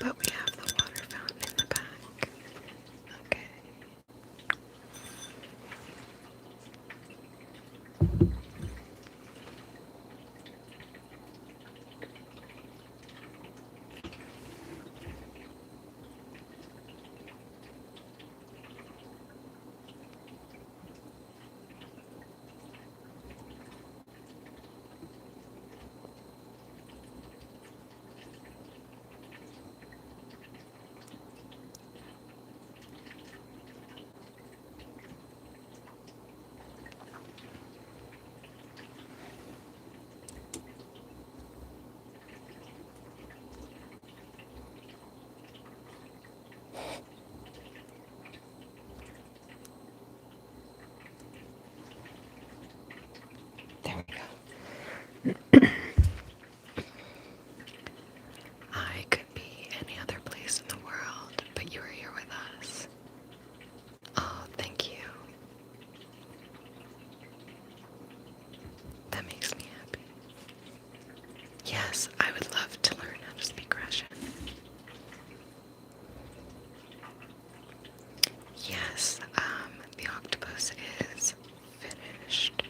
But we have the water fountain in the back. Okay. There we go. I could be any other place in the world, but you are here with us. Oh, thank you. That makes me happy. Yes, I would love to learn how to speak Russian. Yes, the octopus is finished.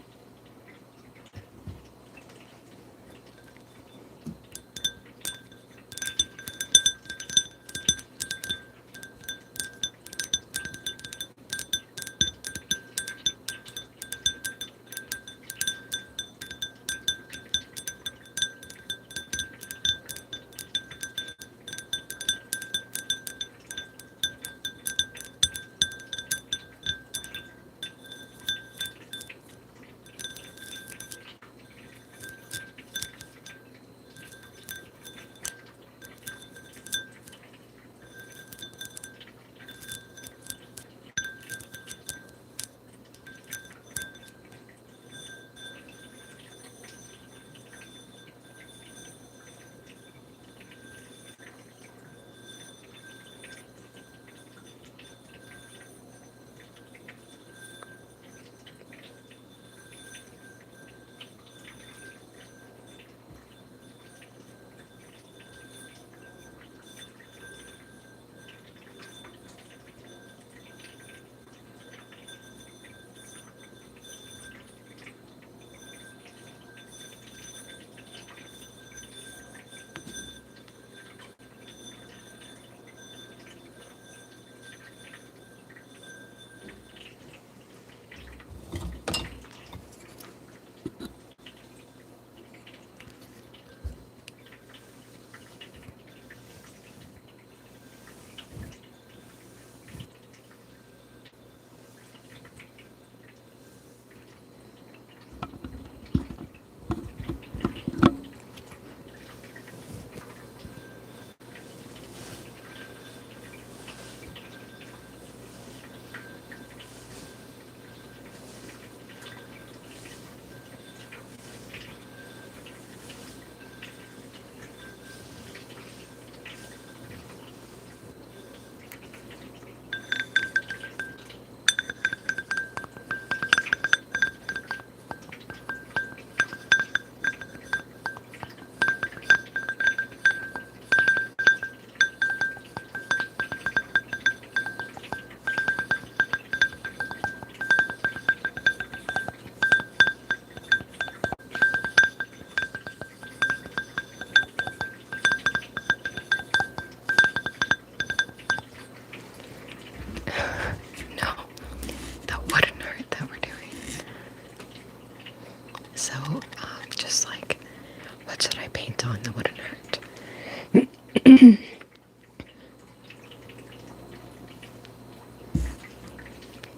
No, the wooden heart that we're doing. So, just like, what should I paint on the wooden heart?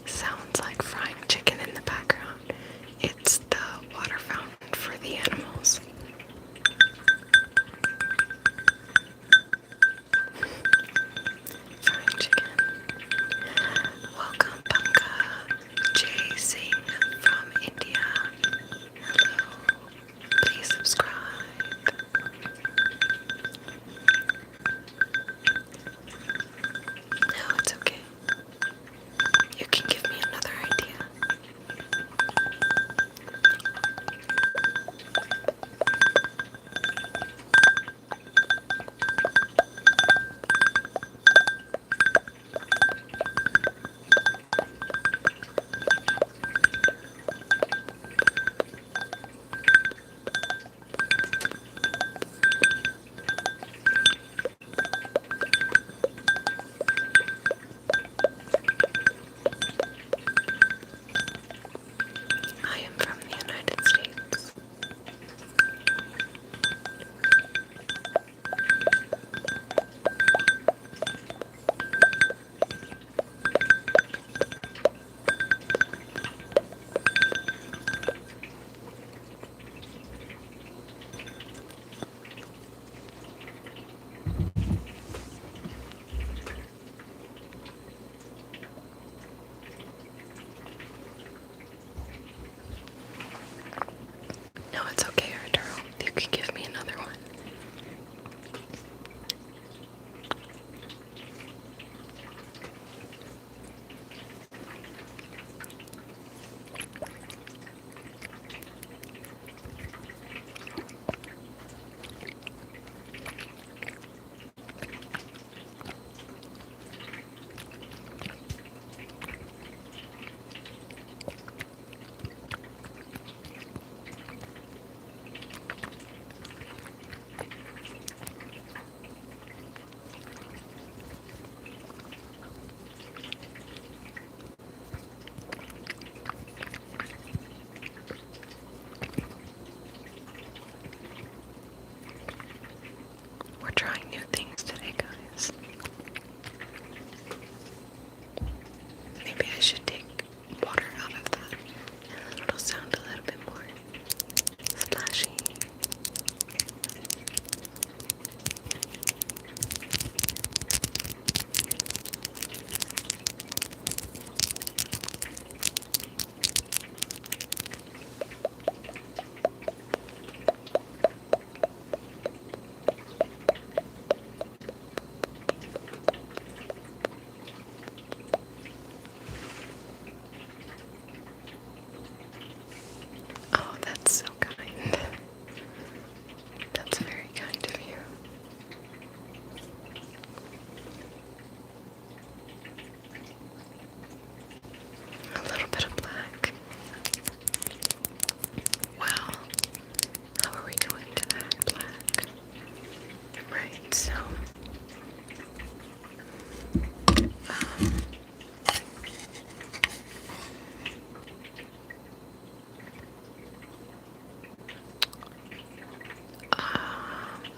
Sounds like frying chicken in the background. It's the water fountain for the animals. Frying chicken. Welcome, Bunga. Jay Singh from India. Hello. Please subscribe. We're trying new things today, guys. Maybe I should take water out of that, and then it'll sound a little bit more splashy. Oh, that's so kind. That's very kind of you. A little bit of black. Well, how are we going to add black? Right, so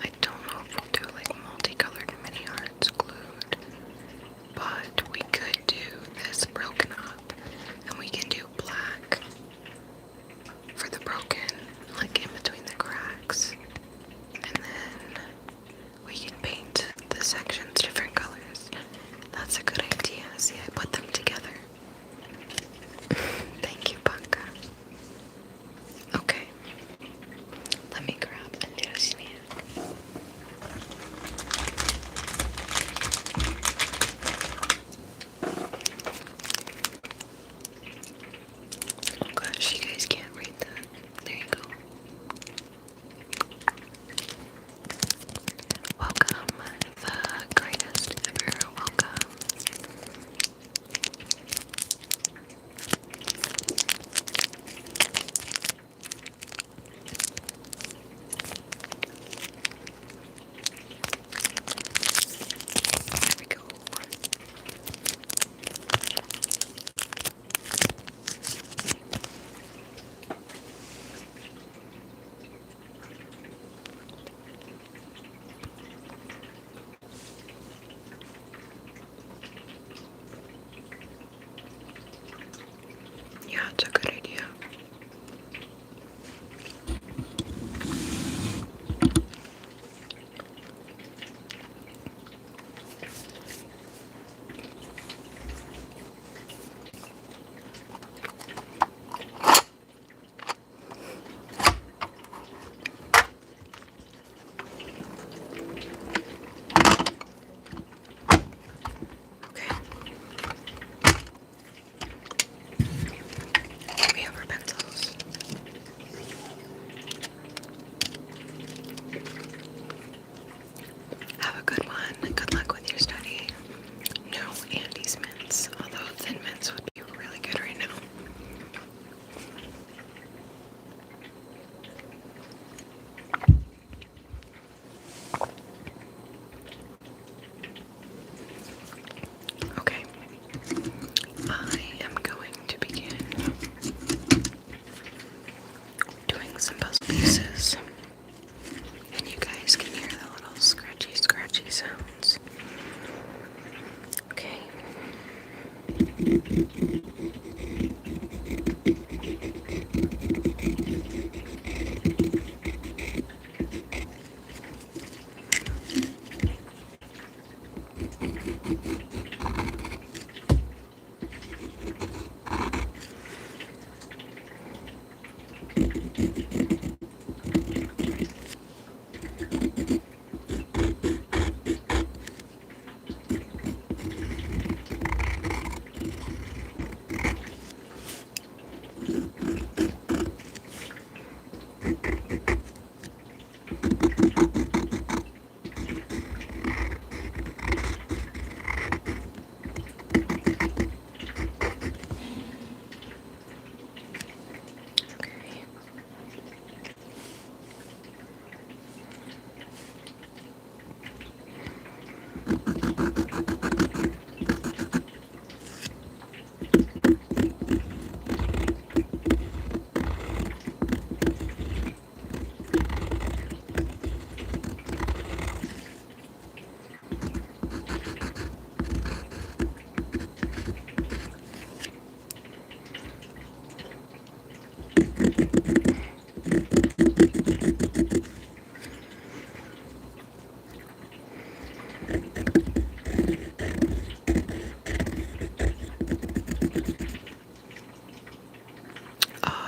I don't know if we'll do like multicolored mini hearts glued, but we could do this broken up, and we can do black for the broken, like in between the cracks, and then we can paint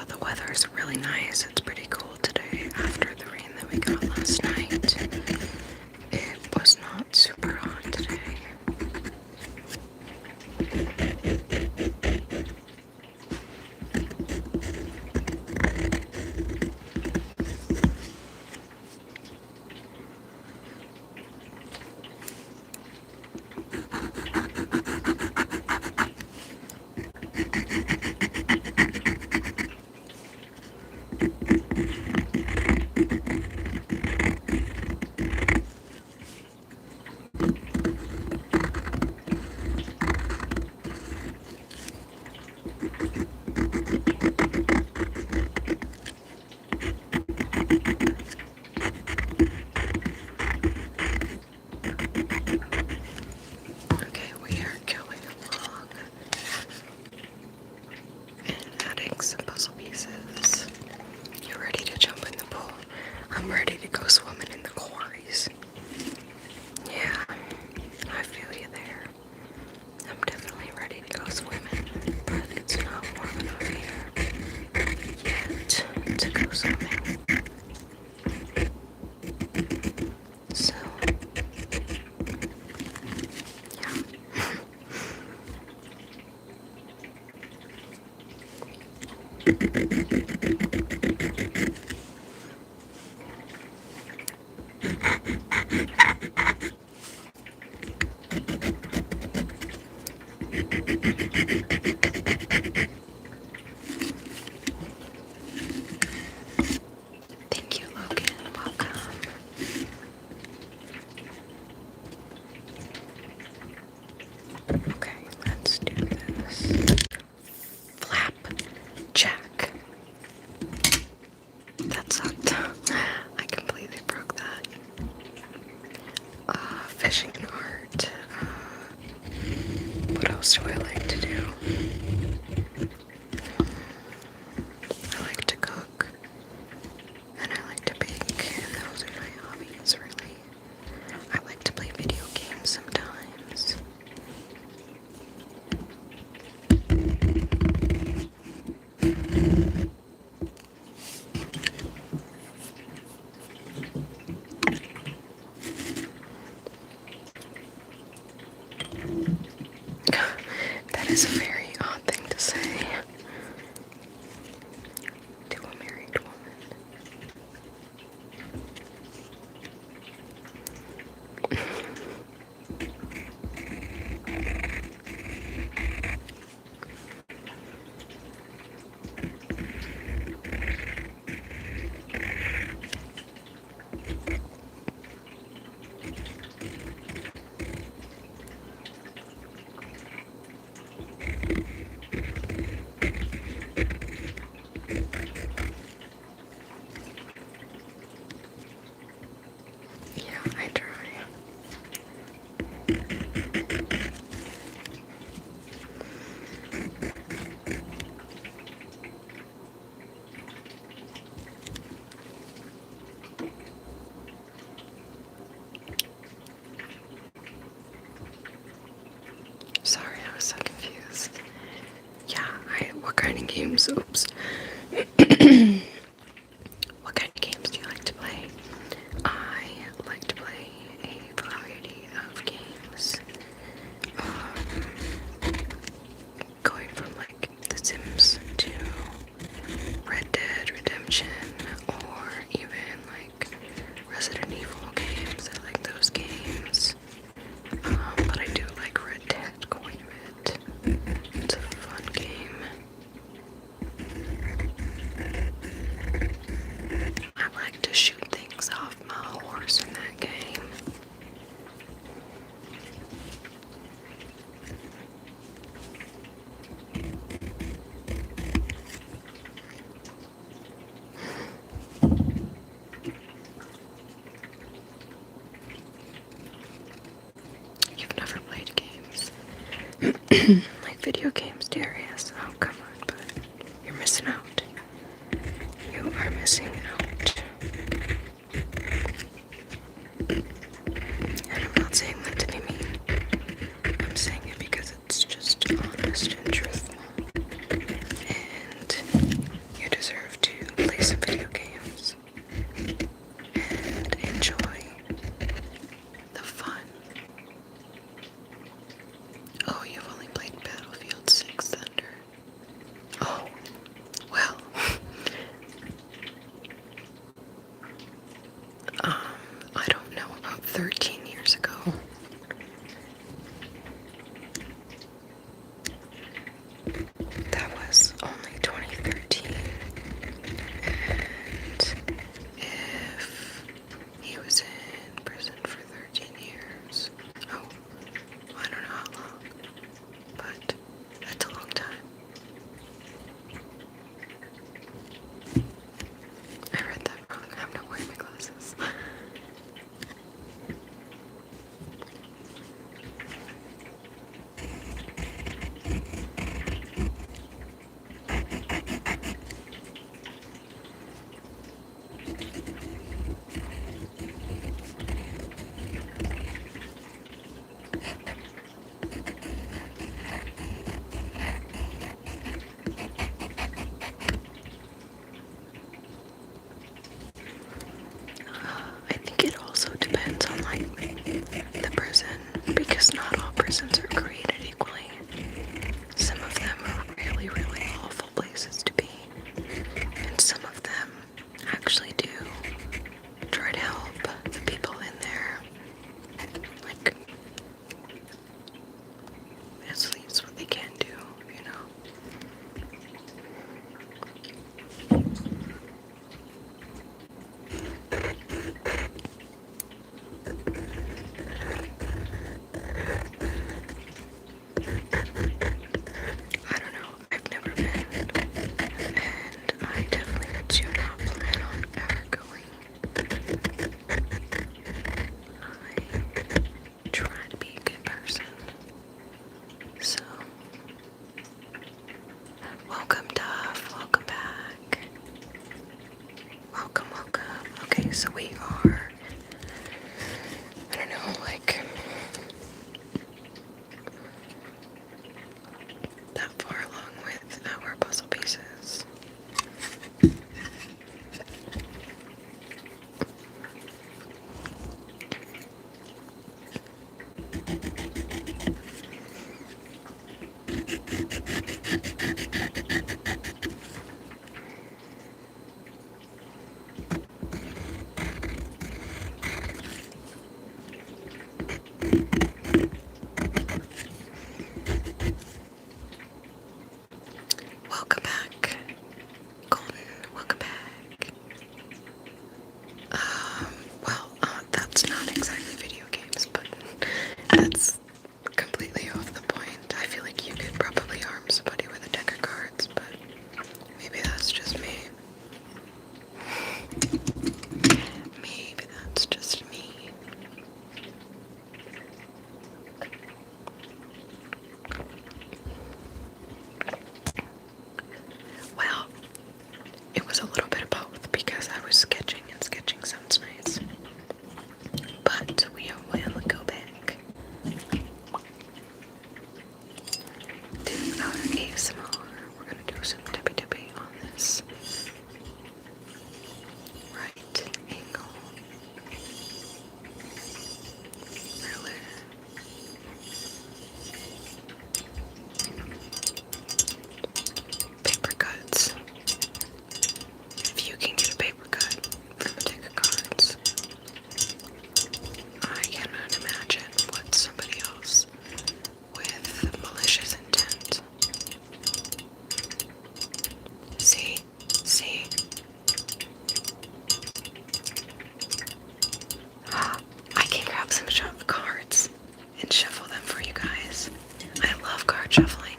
The weather is really nice. It's pretty cool today after the rain that we got last night. It was not super hot today. Okay, we are going along and adding some puzzle pieces. You ready to jump in the pool? I'm ready to go swimming in the quarries. Yeah, I feel you there. I'm definitely ready to go swimming, but it's not warm enough here yet to go swimming. So, thank you, Logan. Welcome. Okay, let's do this. Flap jack. That sucked. I completely broke that. Fishing and art. What else do I like to do? I like to cook. And I like to bake. And those are my hobbies, really. I like to play video games sometimes. That is a very odd thing to say to a married woman. Yeah, I try. Sorry, I was so confused. Yeah, what kind of games? Oops. What kind of games do you like to play? I like to play a variety of games. Going from like The Sims to Red Dead Redemption, or even like Resident Evil games. I like those games. But I do like Red Dead quite a bit. It's a fun game. I like to shoot things off my horse in that game. You've never played games. Like video games, Darius. Oh, come on, bud. You're missing out. You are missing out. And I'm not saying that to be mean. I'm saying it because it's just honest and truthful. And you deserve to play some video games and enjoy the fun. Oh, you've only played Battlefield 6 Thunder. Oh, well. I don't know, about 13 years ago. That was only 2013. And if he was in prison for 13 years, oh, I don't know how long, but that's a long time. I read that wrong. I'm not wearing my glasses. I think it also depends on, like, the prison, because not all prisons are created equally. Some of them are really, really awful places to be, and some of them actually do try to help the people in there, like, at least what they can do, you know? I don't know, I've never been, and I definitely do not plan on ever going. I try to be a good person, so, welcome Duff, welcome back. Welcome, welcome. Okay, so we are, I don't know, like, that far along with our puzzle pieces. Welcome back, Golden, welcome back. That's not exactly video games, but that's completely off the point. I feel like you could probably harm somebody with a deck of cards, but maybe that's just me. Maybe that's just me. Well, it was a little bit of both because I was sketching and sketching sounds nice. But we will go back to our ASMR. We're gonna do some tippy on this right angle ruler. Paper cuts. If you can get a paper cut from a deck of cards, I cannot imagine what somebody else with malicious intent. See? See? I can grab some cards and shuffle them for you guys. I love card shuffling.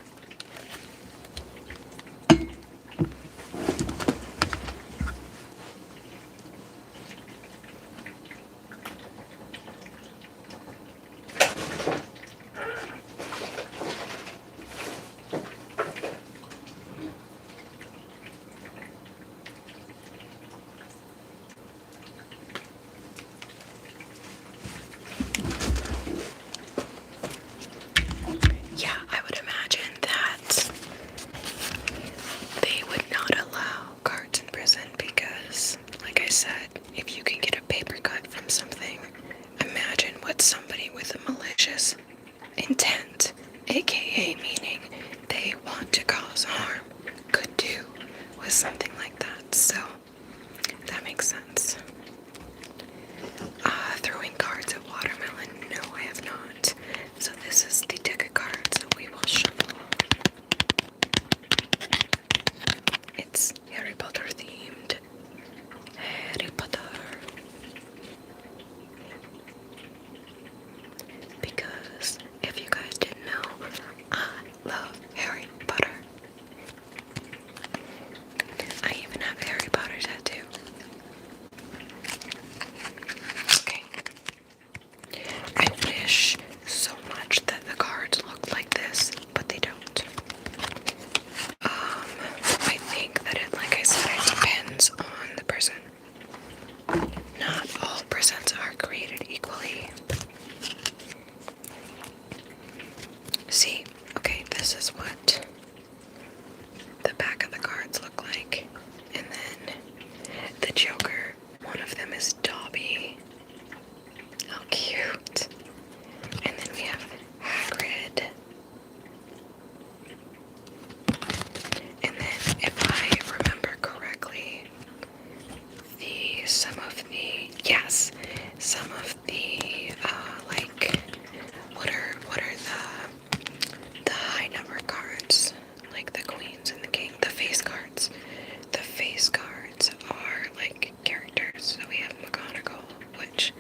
with a malicious intent, aka meaning they want to cause harm, could do with something like that. So that makes sense. Throwing cards at watermelon? No, I have not. So this is the deck of cards that we will shuffle. It's Harry Potter themed. Harry Potter. Because if you guys didn't know, I love Harry Potter. I even have a Harry Potter tattoo. Okay. I wish so much that the cards looked like this, but they don't. I think that like I said, it depends on the person. Not all presents are created equally. See, okay, this is what the back of the cards look like. And then the Joker, one of them is Dobby. How cute. And then we have Hagrid. And then, if I remember correctly, some of the like what are the high number cards, like the queens and the king, the face cards. The face cards are like characters. So we have McGonagall, which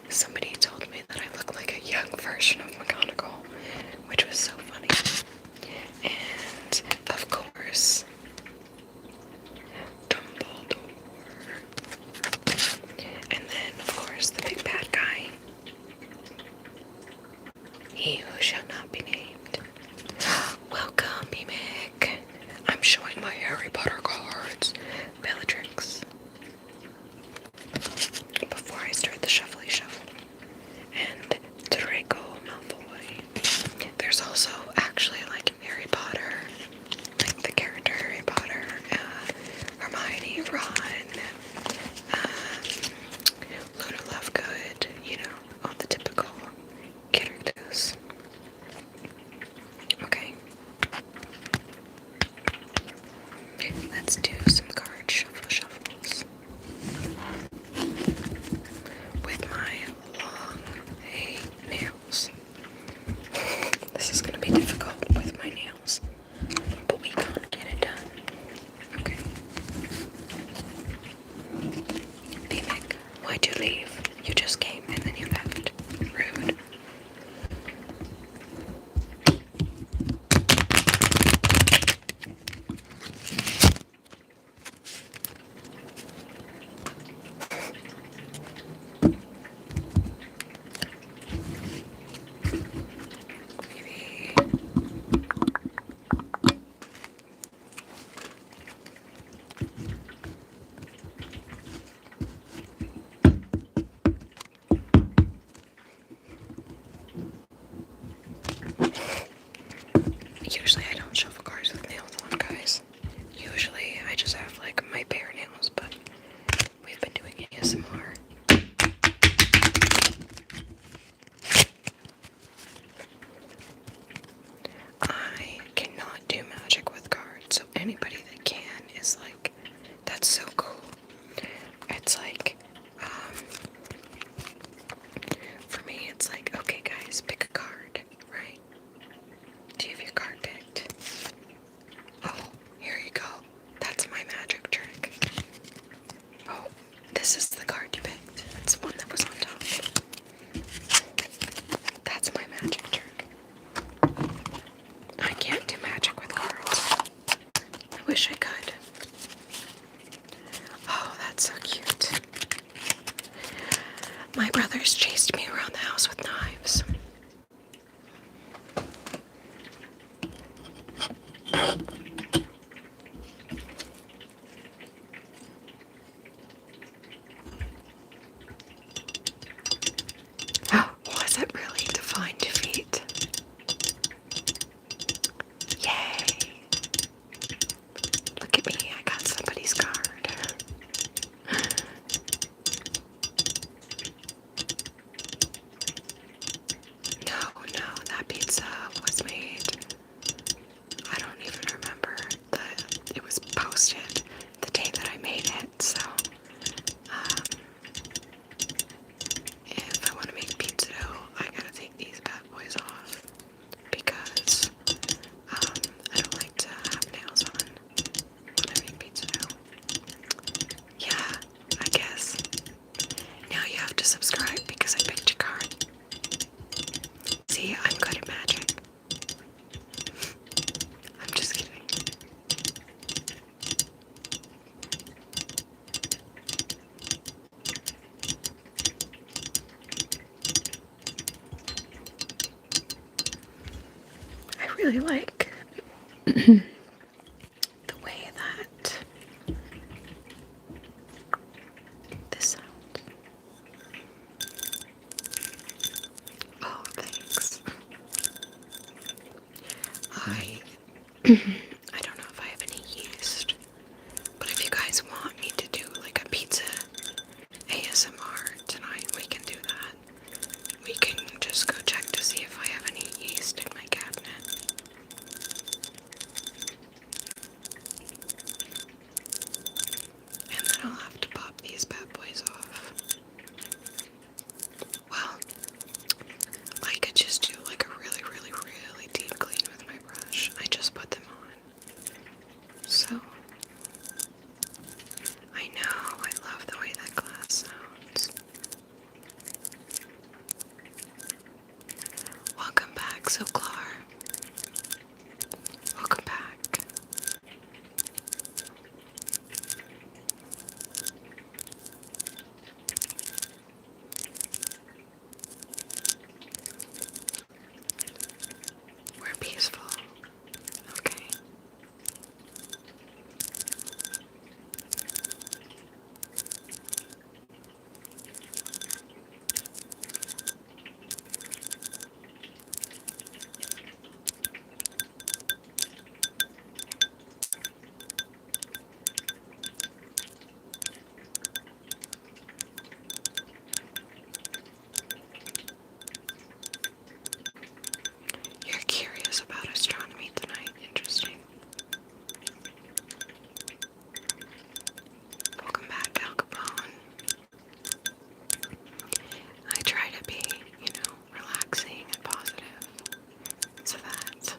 somebody told me that I look like a young version of McGonagall, which was so funny. And of course, Dumbledore. And then, of course, the big bad guy. He who shall not be named. Welcome, Mimic. I'm showing my Harry Potter cards. Bellatrix. Before I start the shuffly shuffle. And Draco Malfoy. There's also actually like Harry Potter, like the character Harry Potter, Hermione, Ron, Luna Lovegood, you know, all the typical characters. Okay. Let's do some card shuffles. With my long nails. This is gonna be difficult with my nails, but we gonna get it done. Okay. B-Mick, why'd you leave? You just came and then you left. Rude. Maybe. Usually I don't shuffle cards with nails on, guys. Usually I just have like my bare nails, but we've been doing ASMR. I cannot do magic with cards, so anybody that can is like, that's so cool. It's like, for me it's like, okay guys, pick a card, right? Do you have your card picked? Oh, here you go. That's my magic trick. Oh, this is the card you picked. It's the one that was on top. That's my magic trick. I can't do magic with cards. I wish really like the way that this sounds. Oh, thanks. I don't know if I have any yeast, but if you guys want me to do like a pizza ASMR tonight, we can do that. We can just go check to see if I have any yeast in my cabinet. And then I'll have to pop these bad boys off. Well, I could just do like a really, really, really deep clean with my brush. I just put them on. So, I know, I love the way that glass sounds. Welcome back, so Clar. Welcome back. We're peaceful. Okay. You're curious about astronomy tonight. Interesting. Welcome back, Al Capone. I try to be, relaxing and positive so that,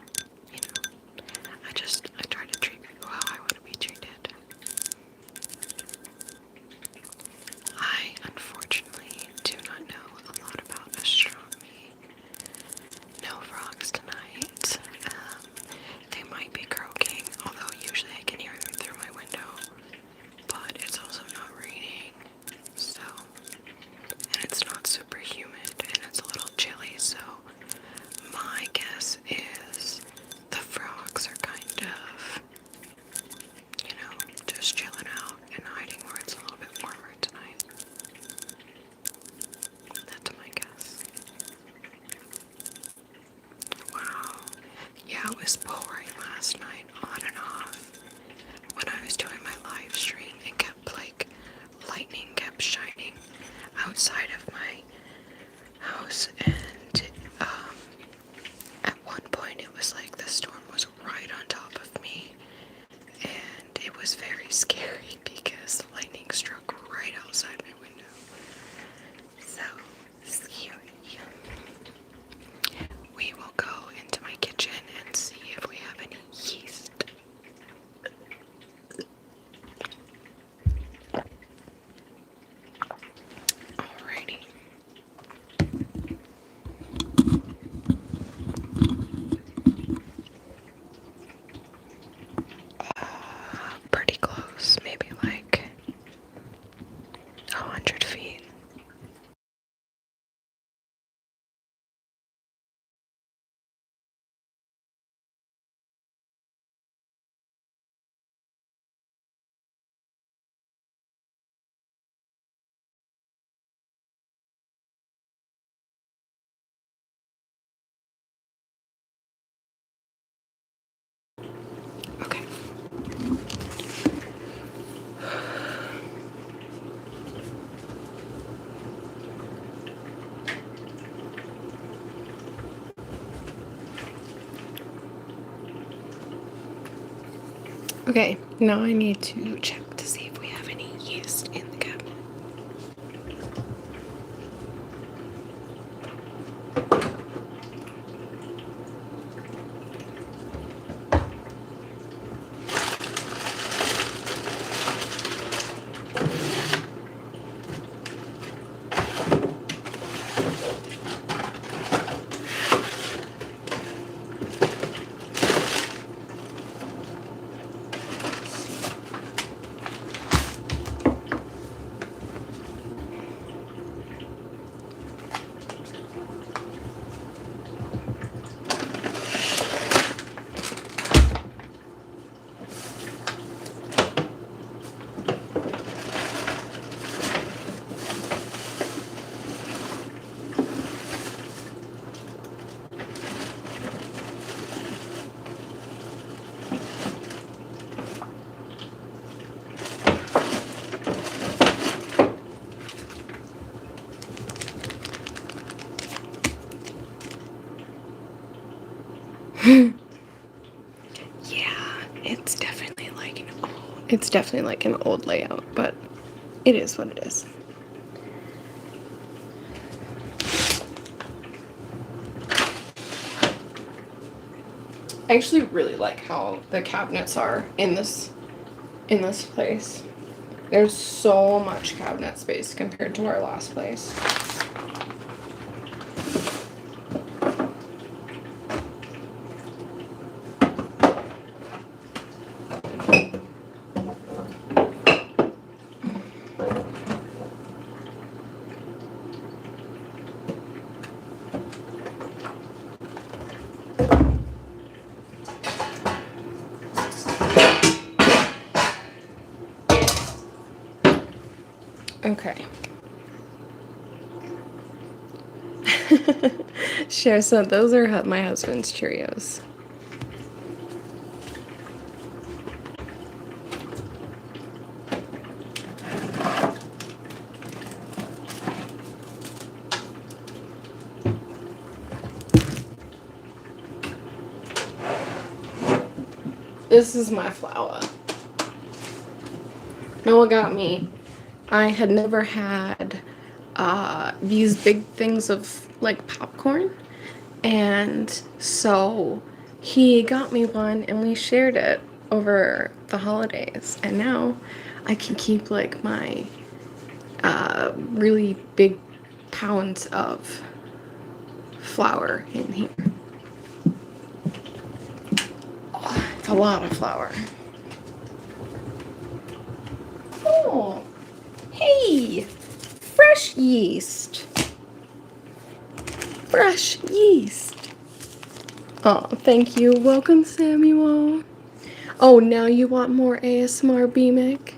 I try to treat people how I want to be treated. I, unfortunately, do not know a lot about astronomy. No frogs tonight. They might be croaking, although usually I can hear them through my window. But it's also not raining, so, and it's not super humid, and it's a little chilly, so my guess is the frogs are kind of, just chilling out and hiding where it's a little bit warmer tonight. That's my guess. Wow. Yeah, it was pouring last night, on and off. When I was doing my live stream, it kept lightning kept shining outside of my house, and at one point it was like the storm was right on top of me, and it was very scary because the lightning struck right outside my window. So scary. We will go into my kitchen and see if we have any yeast. Alrighty. Pretty close, maybe like 100 feet. Okay. Okay, now I need to check to see if we have any yeast in the cabinet. Yeah, it's definitely like an old layout, but it is what it is. I actually really like how the cabinets are in this place. There's so much cabinet space compared to our last place. Okay. Sure, so those are my husband's Cheerios. This is my flour. Now what got me? I had never had these big things of like popcorn, and so he got me one and we shared it over the holidays, and now I can keep like my really big pounds of flour in here. Oh, it's a lot of flour. Oh, hey, fresh yeast. Fresh yeast. Oh, thank you. Welcome, Samuel. Oh, now you want more ASMR, BMIC?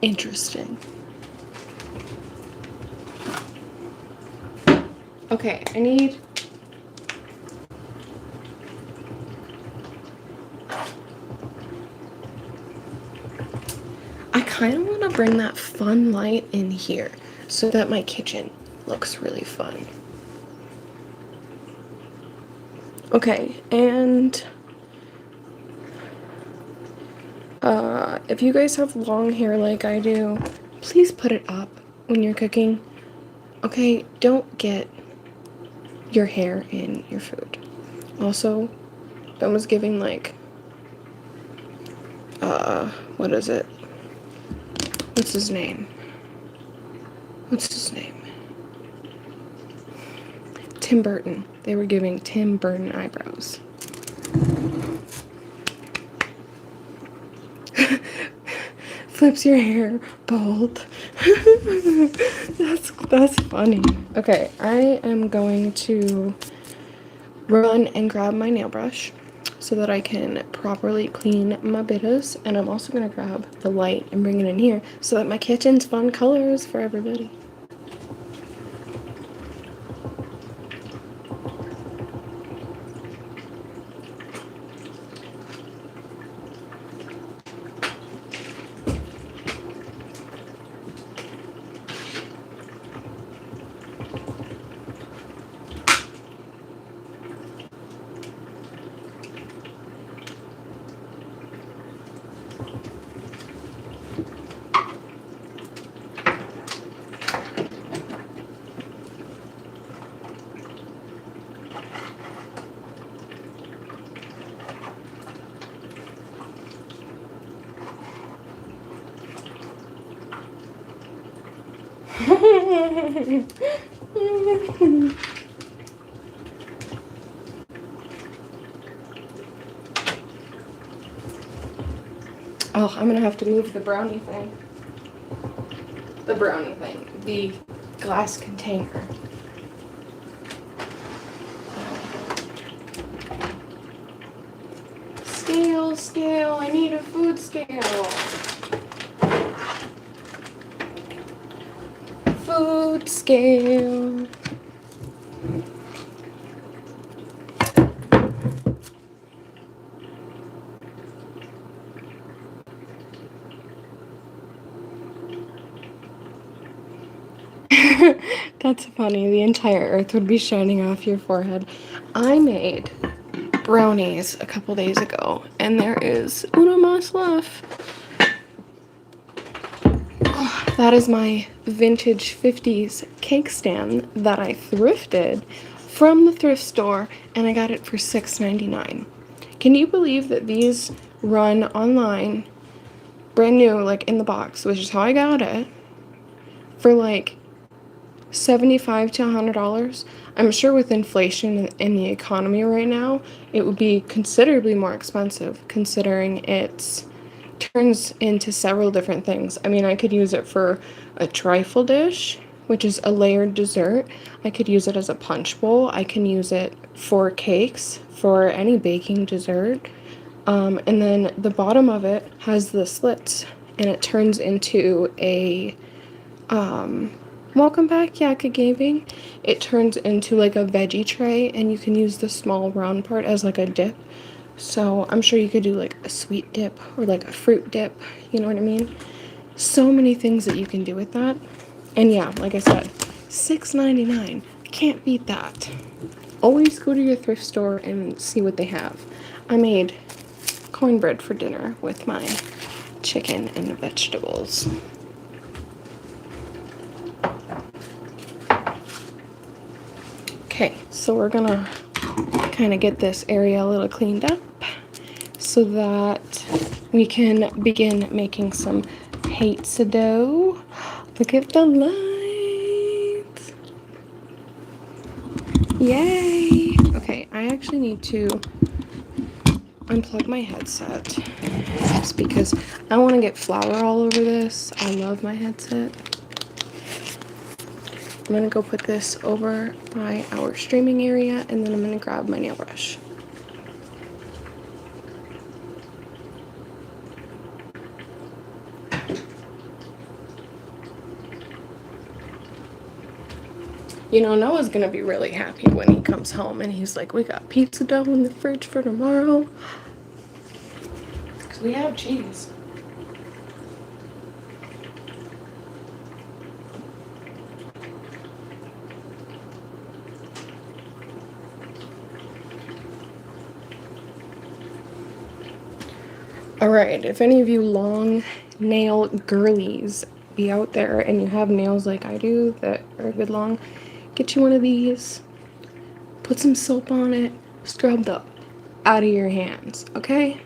Interesting. Okay, I kind of want to bring that fun light in here so that my kitchen looks really fun. Okay, and if you guys have long hair like I do, please put it up when you're cooking. Okay, don't get your hair in your food. Also, Ben was giving like, what is it? What's his name? Tim Burton. They were giving Tim Burton eyebrows. Flips your hair bald. That's funny. Okay, I am going to run and grab my nail brush so that I can properly clean my bittas, and I'm also gonna grab the light and bring it in here so that my kitchen's fun colors for everybody. Oh, I'm gonna have to move the brownie thing. The glass container. Scale, I need a food scale. Food scale. That's funny. The entire earth would be shining off your forehead. I made brownies a couple days ago, and there is uno más left. Oh, that is my vintage 50s cake stand that I thrifted from the thrift store, and I got it for $6.99. Can you believe that these run online, brand new, like in the box, which is how I got it, for like $75 to $100? I'm sure with inflation in the economy right now, it would be considerably more expensive, considering it turns into several different things. I mean, I could use it for a trifle dish, which is a layered dessert. I could use it as a punch bowl. I can use it for cakes, for any baking dessert. And then the bottom of it has the slits, and it turns into a welcome back, Yaka Gaming. It turns into like a veggie tray, and you can use the small round part as like a dip. So I'm sure you could do like a sweet dip or like a fruit dip, you know what I mean? So many things that you can do with that. And yeah, like I said, $6.99. Can't beat that. Always go to your thrift store and see what they have. I made cornbread for dinner with my chicken and vegetables. Okay, so we're gonna kind of get this area a little cleaned up so that we can begin making some pizza dough. Look at the lights. Yay! Okay, I actually need to unplug my headset just because I want to get flour all over this. I love my headset. I'm going to go put this over by our streaming area, and then I'm going to grab my nail brush. You know, Noah's going to be really happy when he comes home and he's like, we got pizza dough in the fridge for tomorrow. Because we have cheese. Alright, if any of you long nail girlies be out there and you have nails like I do that are good long, get you one of these, put some soap on it, scrub the out of your hands, okay?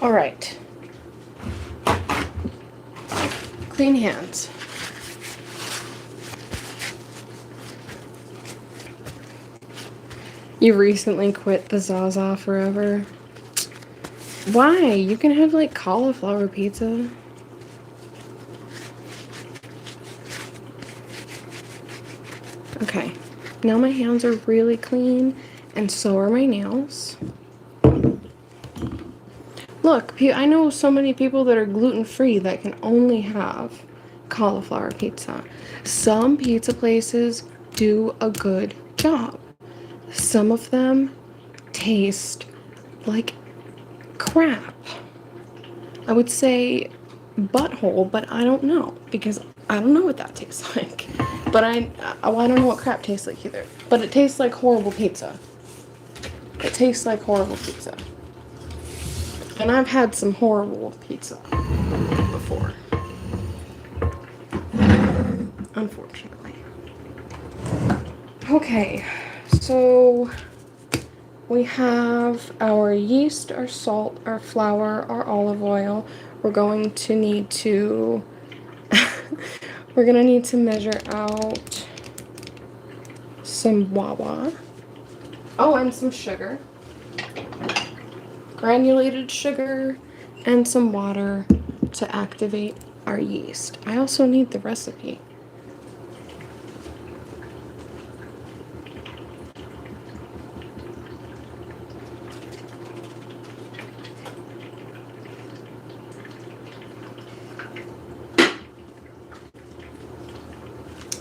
All right. Clean hands. You recently quit the Zaza forever. Why? You can have like cauliflower pizza. Okay. Now my hands are really clean, and so are my nails. Look, I know so many people that are gluten-free that can only have cauliflower pizza. Some pizza places do a good job. Some of them taste like crap. I would say butthole, but I don't know because I don't know what that tastes like. But I don't know what crap tastes like either. But it tastes like horrible pizza. It tastes like horrible pizza. And I've had some horrible pizza before. Unfortunately. Okay, so we have our yeast, our salt, our flour, our olive oil. We're going to need to measure out some guava. Oh, and some sugar. Granulated sugar and some water to activate our yeast. I also need the recipe.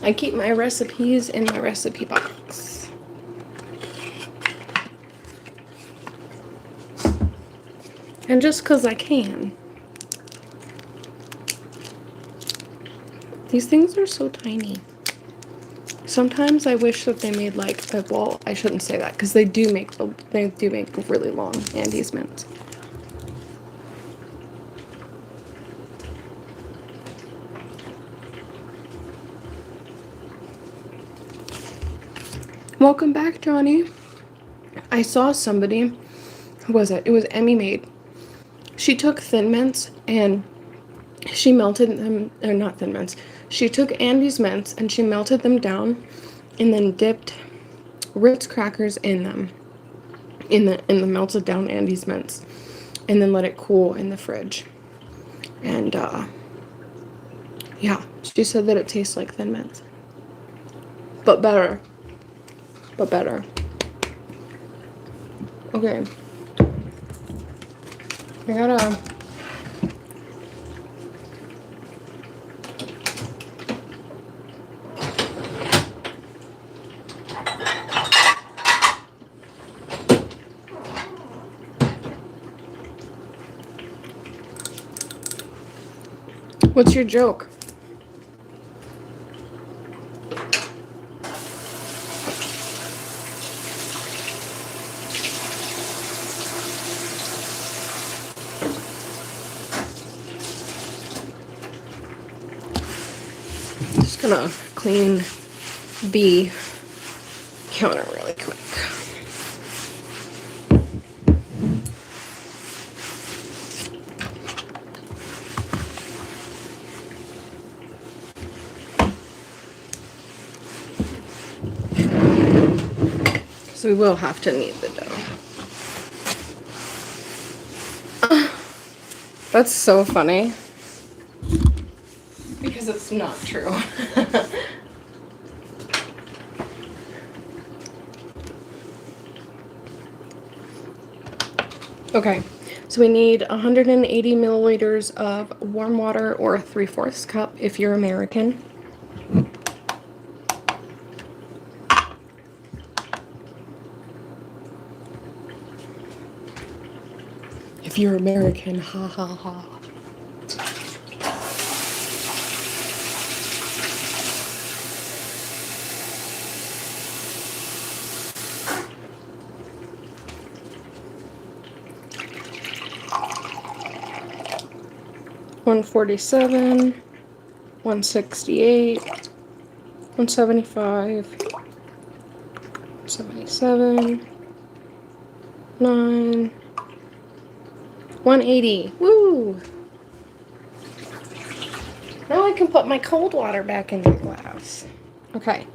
I keep my recipes in my recipe box. And just because I can. These things are so tiny. Sometimes I wish that they made like, well, I shouldn't say that because they do make really long Andes mints. Welcome back, Johnny. I saw somebody, who was it? It was Emmy Made. She took Thin Mints and she melted them, or not Thin Mints. She took Andes Mints and she melted them down and then dipped Ritz crackers in them, in the melted down Andes Mints, and then let it cool in the fridge. And yeah, she said that it tastes like Thin Mints, but better. But better. Okay. I gotta. What's your joke? Just gonna clean the counter really quick. So we will have to knead the dough. That's so funny. Because it's not true. Okay, so we need 180 milliliters of warm water, or a 3/4 cup if you're American. If you're American, ha ha ha. $147, $168, $175, $77, $9, $180. Woo! Now I can put my cold water back in the glass. Okay.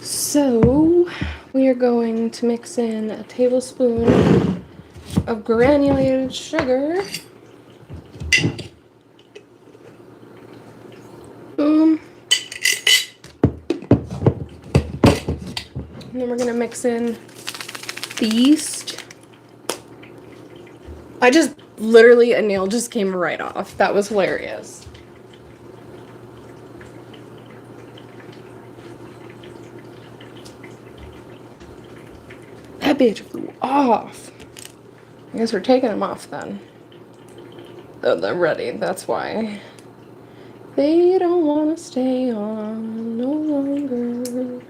So we are going to mix in a tablespoon of granulated sugar. Boom. And then we're gonna mix in the yeast. Literally a nail just came right off. That was hilarious. That bitch flew off. I guess we're taking them off then. Oh, they're ready, that's why. They don't want to stay on no longer.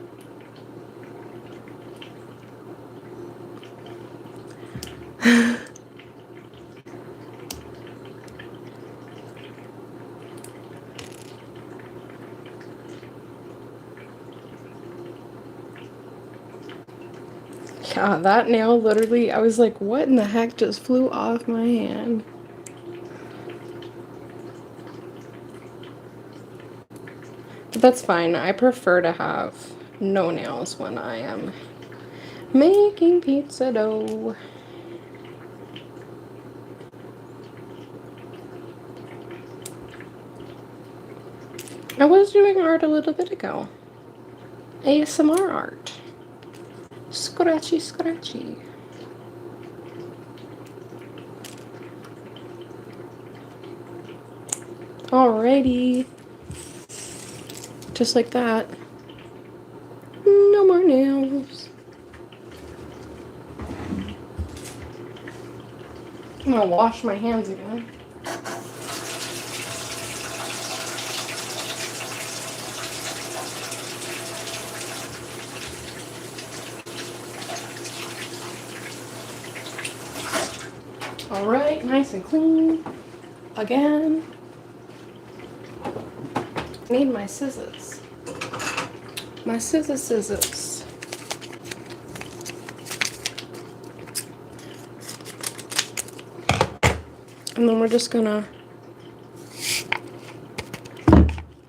Yeah, that nail literally, I was like, what in the heck just flew off my hand? But that's fine. I prefer to have no nails when I am Making pizza dough. I was doing art a little bit ago. ASMR art. Scratchy, scratchy. Alrighty. Just like that. No more nails. I'm gonna wash my hands again. Alright, nice and clean. Again. Need my scissors. My scissors. And then we're just gonna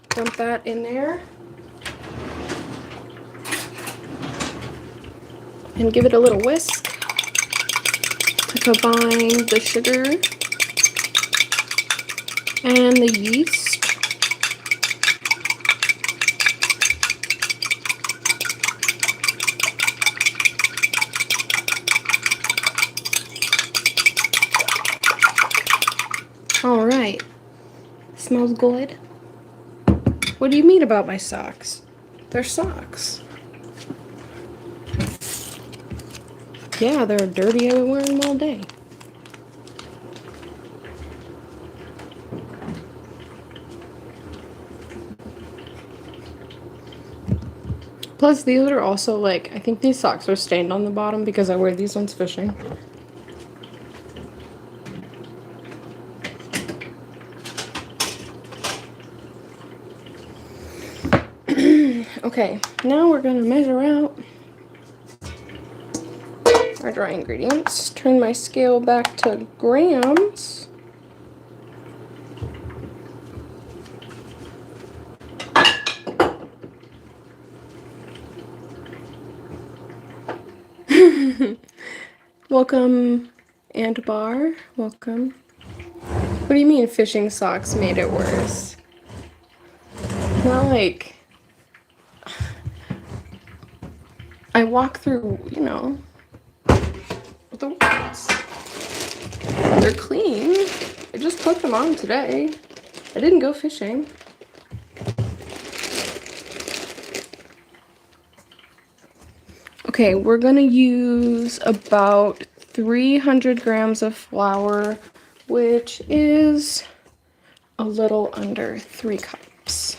dump that in there and give it a little whisk to combine the sugar and the yeast. Alright. Smells good. What do you mean about my socks? They're socks. Yeah, they're dirty. I wear them all day. Plus, these are also like, I think these socks are stained on the bottom because I wear these ones fishing. Okay, now we're gonna measure out our dry ingredients. Turn my scale back to grams. Welcome, and Bar. Welcome. What do you mean fishing socks made it worse? Not like I walk through, you know, the woods. They're clean. I just put them on today. I didn't go fishing. Okay, we're gonna use about 300 grams of flour, which is a little under 3 cups.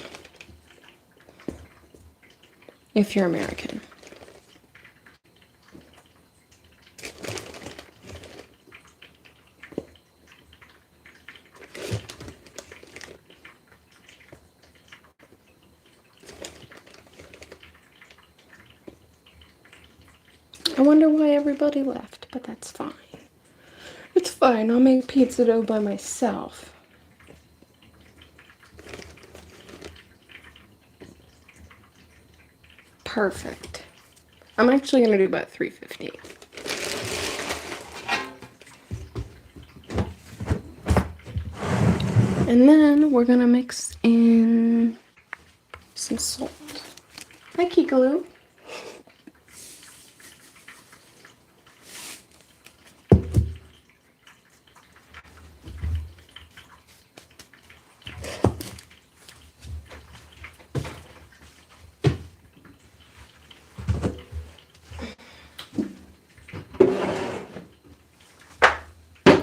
If you're American. I wonder why everybody left, but that's fine. It's fine, I'll make pizza dough by myself. Perfect. I'm actually gonna do about 350. And then we're gonna mix in some salt. Hi, Kikaloo.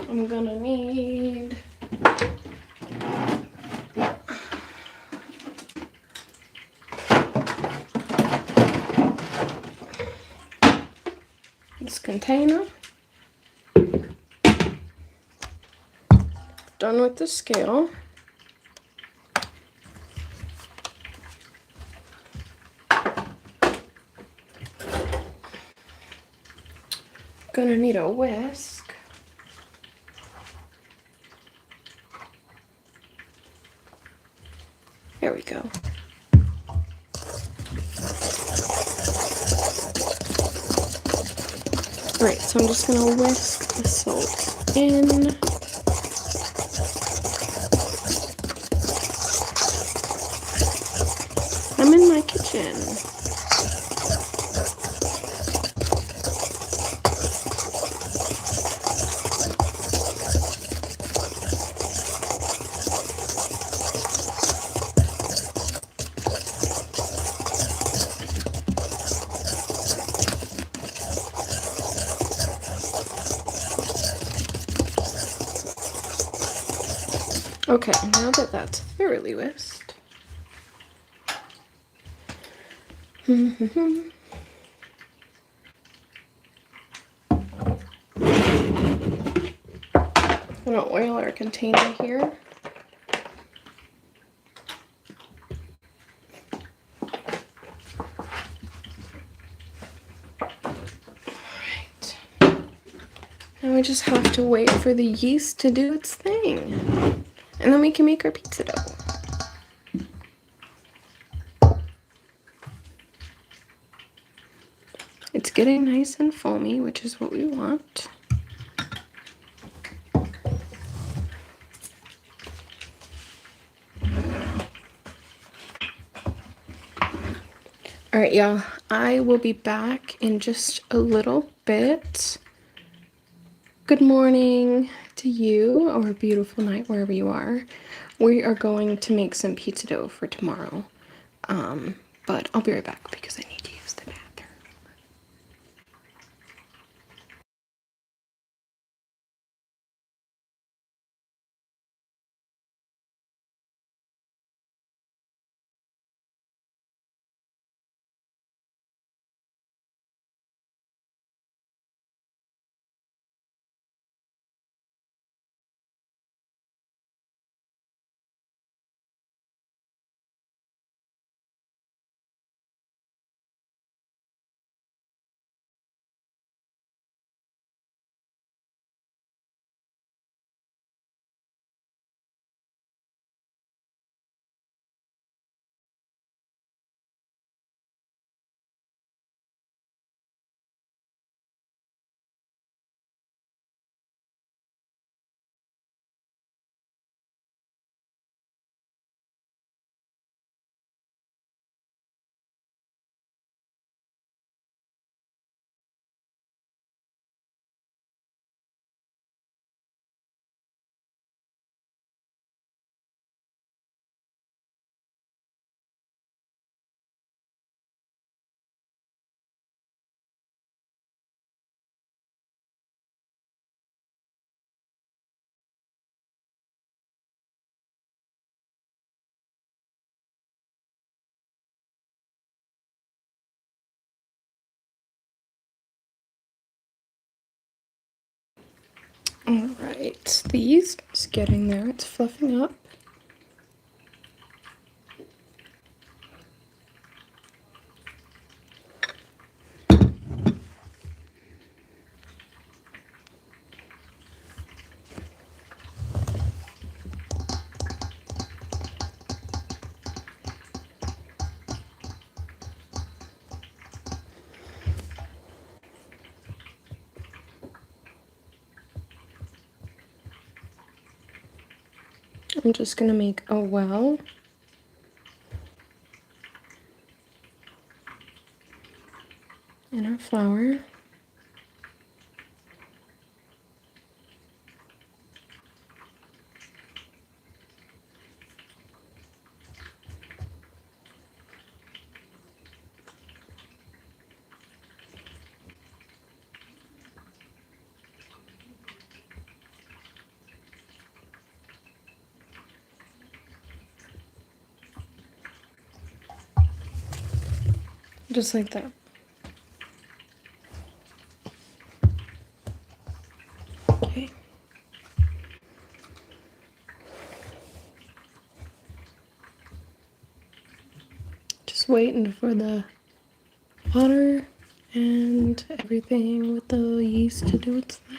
I'm gonna need this container. Done with the scale. Gonna need a whisk. There we go. Alright, so I'm just gonna whisk the salt in. I'm in my kitchen. Okay, now that that's thoroughly whisked, I'm gonna oil our container here. Alright. Now we just have to wait for the yeast to do its thing. And then we can make our pizza dough. It's getting nice and foamy, which is what we want. Alright, y'all, I will be back in just a little bit. Good morning to you, or a beautiful night wherever you are. We are going to make some pizza dough for tomorrow. But I'll be right back because I need to use the bathroom. Alright, the yeast is getting there. It's fluffing up. I'm just gonna make a well. In our flour. Just like that. Okay. Just waiting for the water and everything with the yeast to do its thing.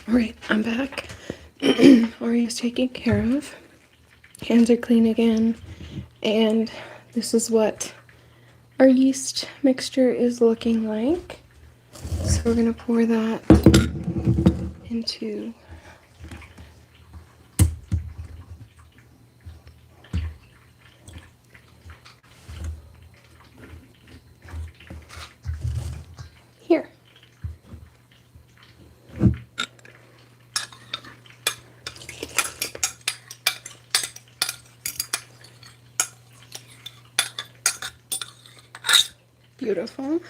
Alright, I'm back. Ari's taken care of. Hands are clean again. And this is what our yeast mixture is looking like. So we're going to pour that into here. Beautiful.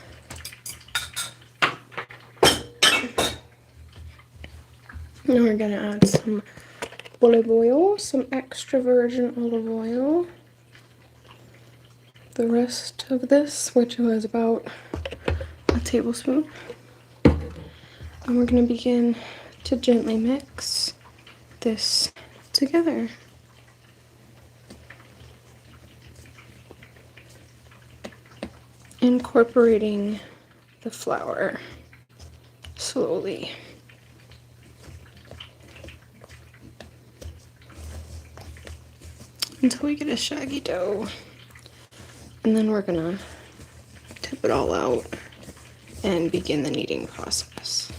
Now we're going to add some olive oil, some extra virgin olive oil. The rest of this, which was about a tablespoon. And we're going to begin to gently mix this together. Incorporating the flour slowly. Until we get a shaggy dough. And then we're gonna tip it all out and begin the kneading process.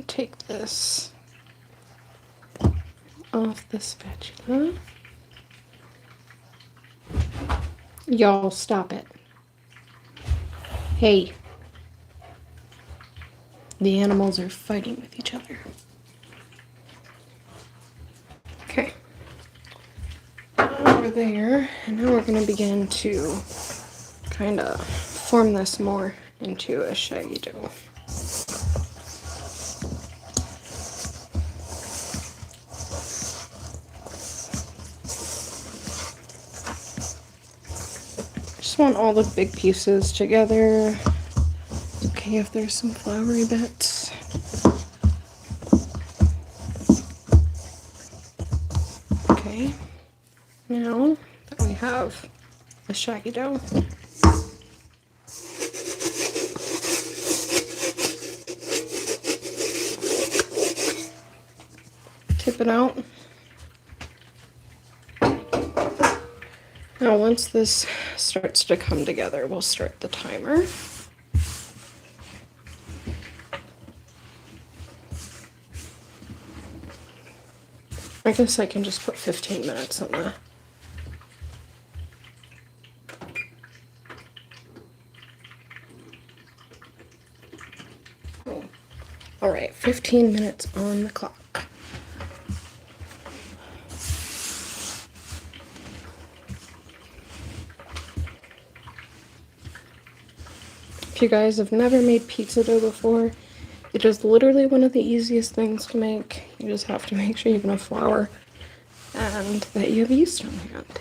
Take this off the spatula. Y'all stop it. Hey. The animals are fighting with each other. Okay. Over there. And now we're going to begin to kind of form this more into a shaggy dough. Just want all the big pieces together. It's okay if there's some floury bits. Okay, now that we have the shaggy dough, tip it out. Now once this starts to come together, we'll start the timer. I guess I can just put 15 minutes on that. Oh. All right, 15 minutes on the clock. If you guys have never made pizza dough before, it is literally one of the easiest things to make. You just have to make sure you have enough flour and that you have yeast on hand.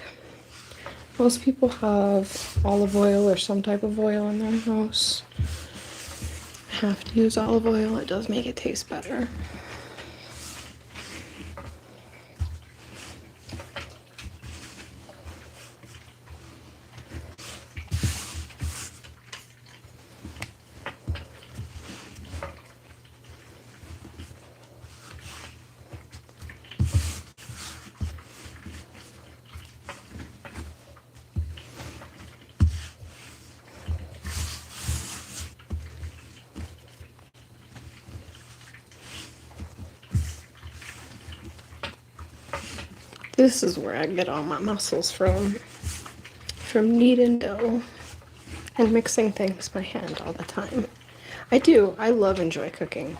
Most people have olive oil or some type of oil in their house. I have to use olive oil. It does make it taste better. This is where I get all my muscles from kneading dough and mixing things by hand all the time. I do. I enjoy cooking.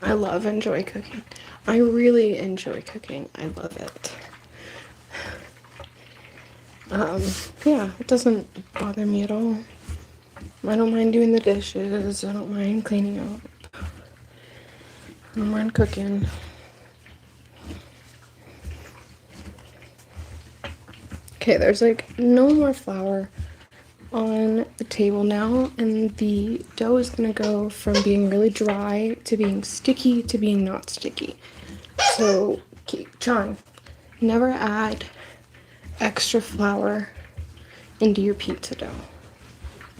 I enjoy cooking. I really enjoy cooking. I love it. Yeah, it doesn't bother me at all. I don't mind doing the dishes. I don't mind cleaning up. I don't mind cooking. Okay, there's like no more flour on the table now, and the dough is gonna go from being really dry to being sticky to being not sticky. So, John, never add extra flour into your pizza dough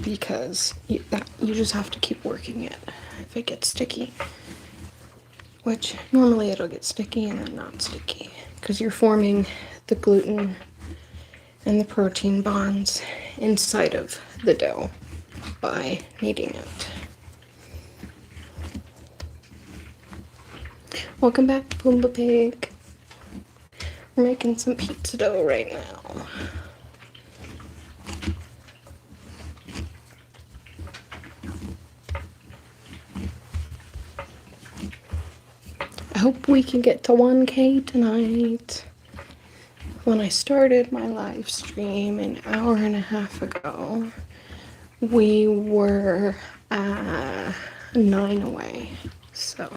because you just have to keep working it if it gets sticky. Which normally it'll get sticky and then not sticky because you're forming the gluten and the protein bonds inside of the dough by kneading it. Welcome back, Pumbaa Pig. We're making some pizza dough right now. I hope we can get to 1K tonight. When I started my live stream an hour and a half ago, we were 9 away, so.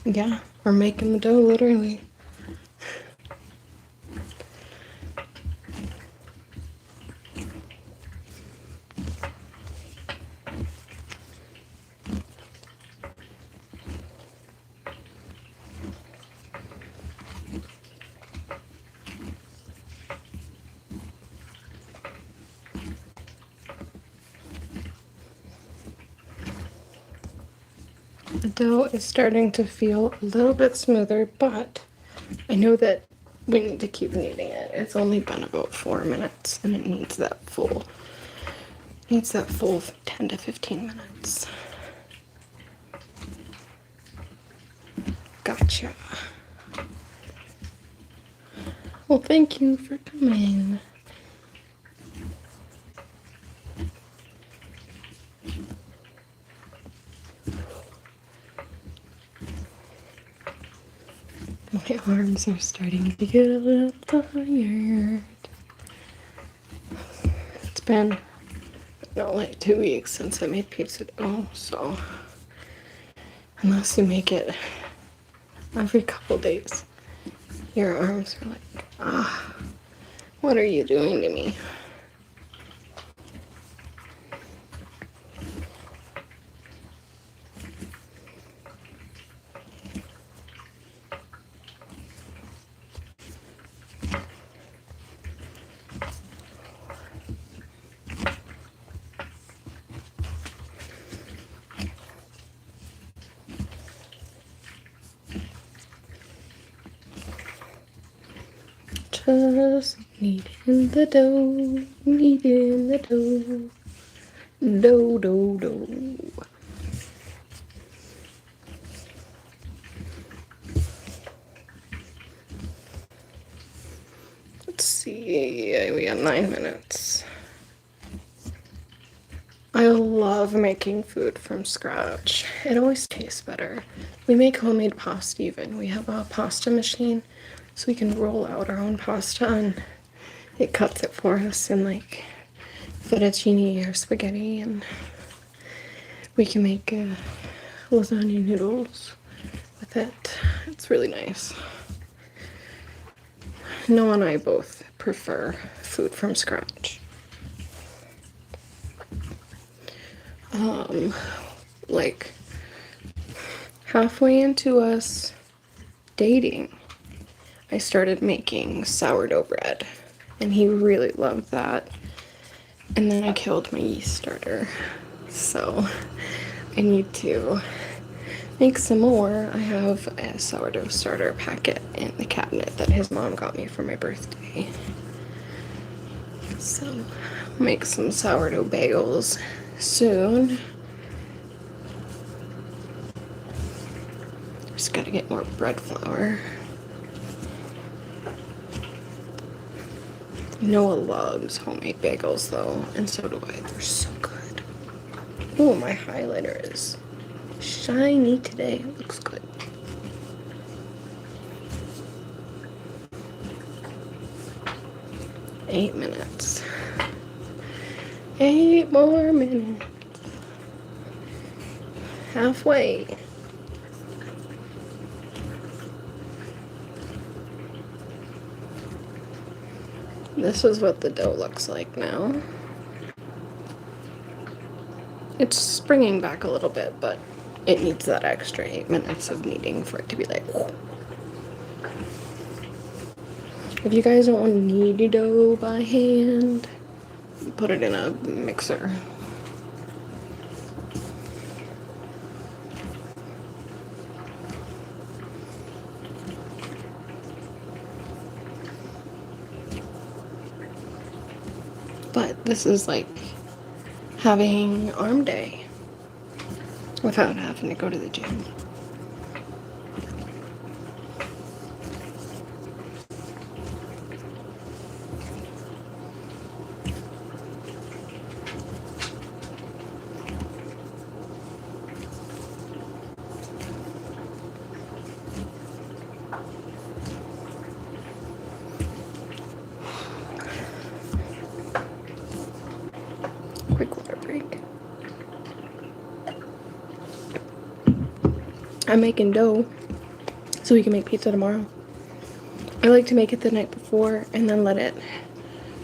Yeah, we're making the dough literally. The dough is starting to feel a little bit smoother, but I know that we need to keep kneading it. It's only been about 4 minutes and it needs that full 10 to 15 minutes. Gotcha. Well, thank you for coming. My arms are starting to get a little tired. It's been like 2 weeks since I made pizza dough, so unless you make it every couple days, your arms are like, what are you doing to me? Just kneading the dough, kneading the dough, dough. Let's see, we got 9 minutes. I love making food from scratch. It always tastes better. We make homemade pasta even. We have a pasta machine, so we can roll out our own pasta and it cuts it for us in like fettuccine or spaghetti, and we can make lasagna noodles with it. It's really nice. Noah and I both prefer food from scratch. Like halfway into us dating, I started making sourdough bread, and he really loved that. And then I killed my yeast starter, so I need to make some more. I have a sourdough starter packet in the cabinet that his mom got me for my birthday. So make some sourdough bagels soon. Just gotta get more bread flour. Noah loves homemade bagels though, and so do I. They're so good. Oh, my highlighter is shiny today. It looks good. 8 minutes. 8 more minutes. Halfway. This is what the dough looks like now. It's springing back a little bit, but it needs that extra 8 minutes of kneading for it to be like, whoa. If you guys don't want to knead your dough by hand, put it in a mixer. But this is like having arm day without having to go to the gym. Quick water break. I'm making dough so we can make pizza tomorrow. I like to make it the night before and then let it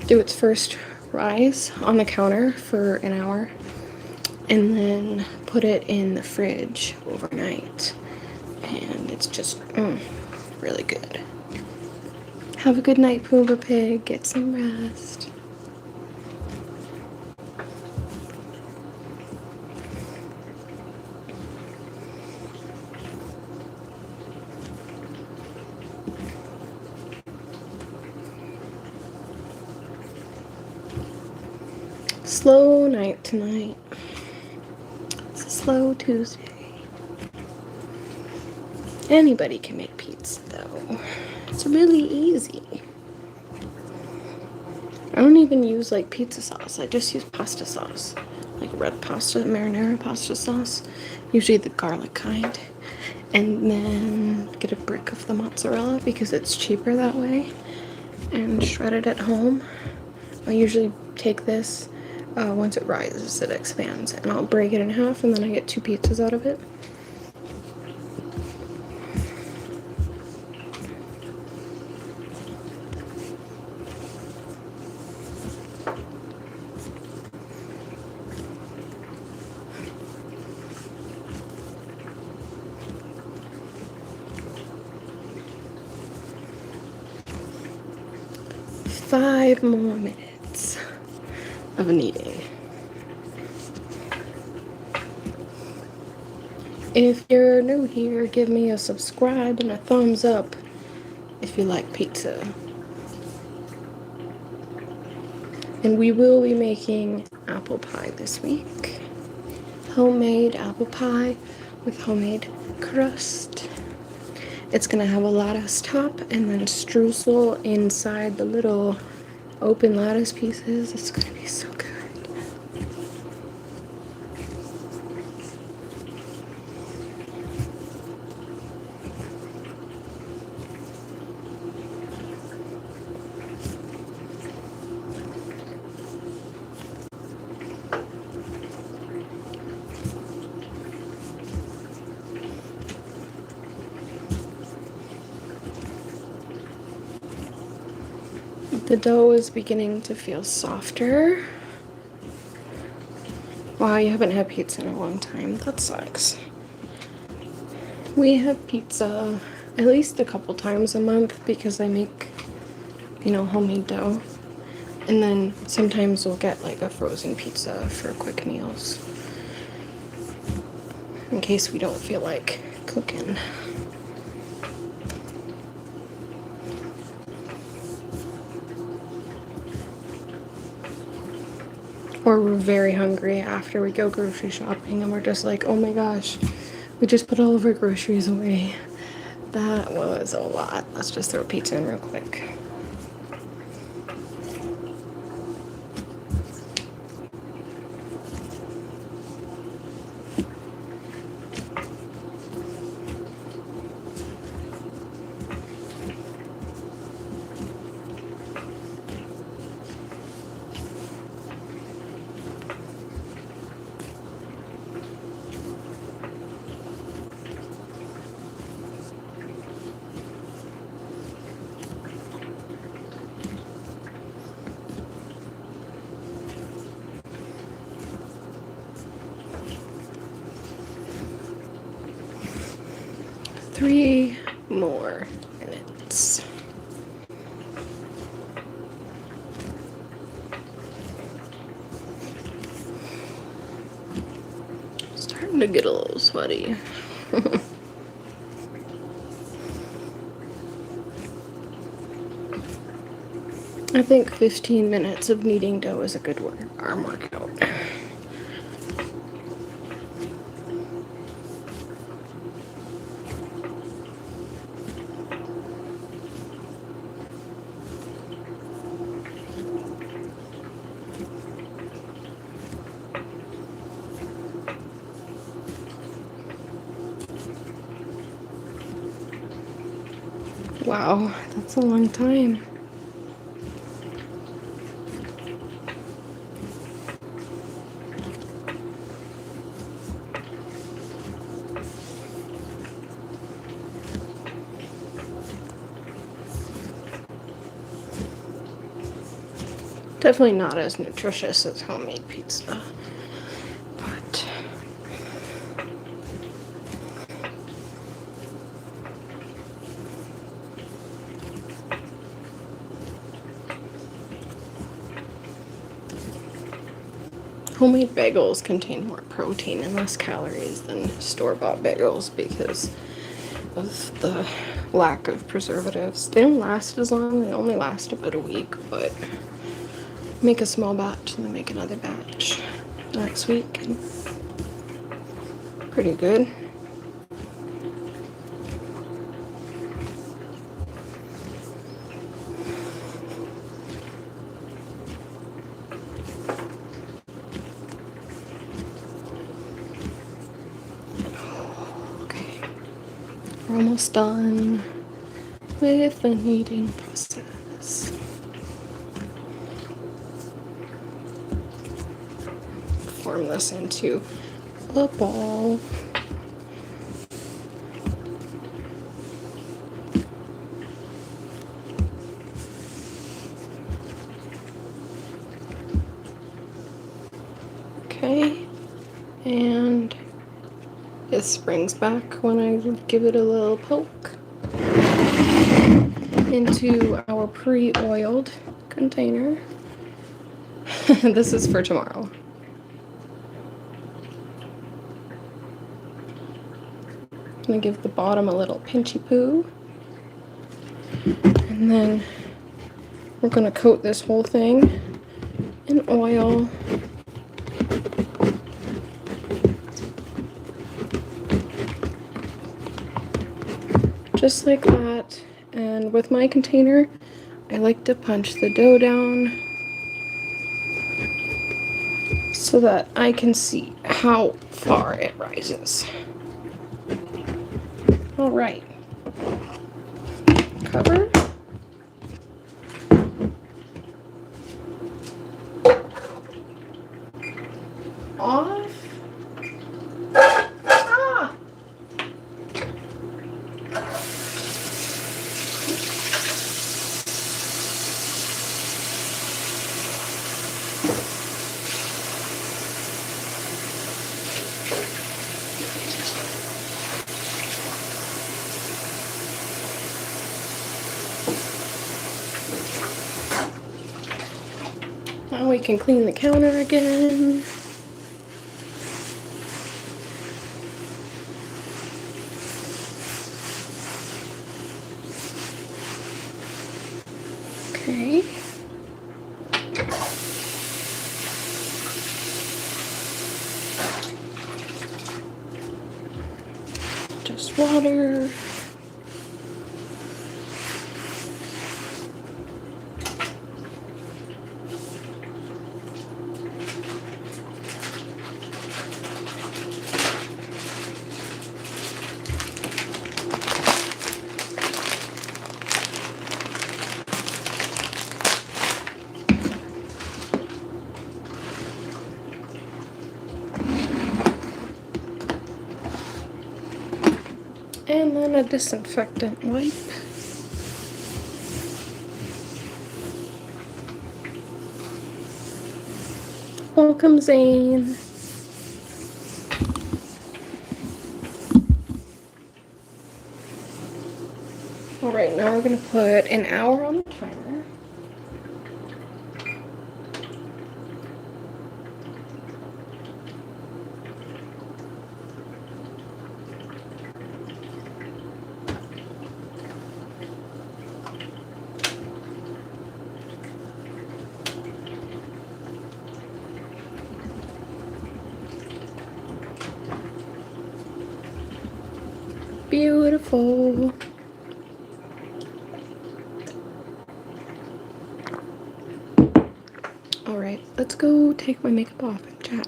do its first rise on the counter for an hour and then put it in the fridge overnight. And it's just really good. Have a good night, Pooba Pig. Get some rest. Slow night tonight. It's a slow Tuesday. Anybody can make pizza though. It's really easy. I don't even use like pizza sauce. I just use pasta sauce. Like red pasta, marinara pasta sauce. Usually the garlic kind. And then get a brick of the mozzarella because it's cheaper that way. And shred it at home. I usually take this, once it rises, it expands. And I'll break it in half and then I get 2 pizzas out of it. Five more minutes of kneading. If you're new here, give me a subscribe and a thumbs up if you like pizza. And we will be making apple pie this week. Homemade apple pie with homemade crust. It's gonna have a lattice top and then streusel inside the little open lattice pieces. It's gonna be so good. The dough is beginning to feel softer. Wow, you haven't had pizza in a long time. That sucks. We have pizza at least a couple times a month because I make, homemade dough. And then sometimes we'll get like a frozen pizza for quick meals in case we don't feel like cooking. Or we're very hungry after we go grocery shopping and we're just like, oh my gosh, we just put all of our groceries away. That was a lot. Let's just throw pizza in real quick. 3 more minutes. Starting to get a little sweaty. I think 15 minutes of kneading dough is a good arm workout. Wow, that's a long time. Definitely not as nutritious as homemade pizza, but homemade bagels contain more protein and less calories than store-bought bagels because of the lack of preservatives. They don't last as long, they only last about a week, but make a small batch and then make another batch next week. And pretty good. Okay, we're almost done with the kneading process. Form this into a ball. Okay, and it springs back when I give it a little poke into our pre-oiled container. This is for tomorrow. I'm gonna give the bottom a little pinchy poo, and then we're gonna coat this whole thing in oil. Just like that. And with my container, I like to punch the dough down so that I can see how far it rises. All right. Cover. Off. Ah! Now we can clean the counter again. Okay. Just water. And then a disinfectant wipe. Welcome, Zane. Alright, now we're gonna put an hour on the timer. Beautiful. Alright, let's go take my makeup off and chat.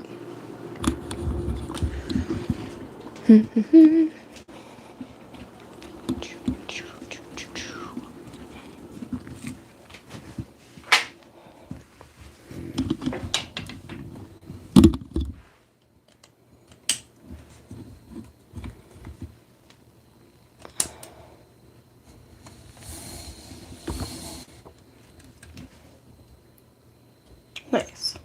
Nice.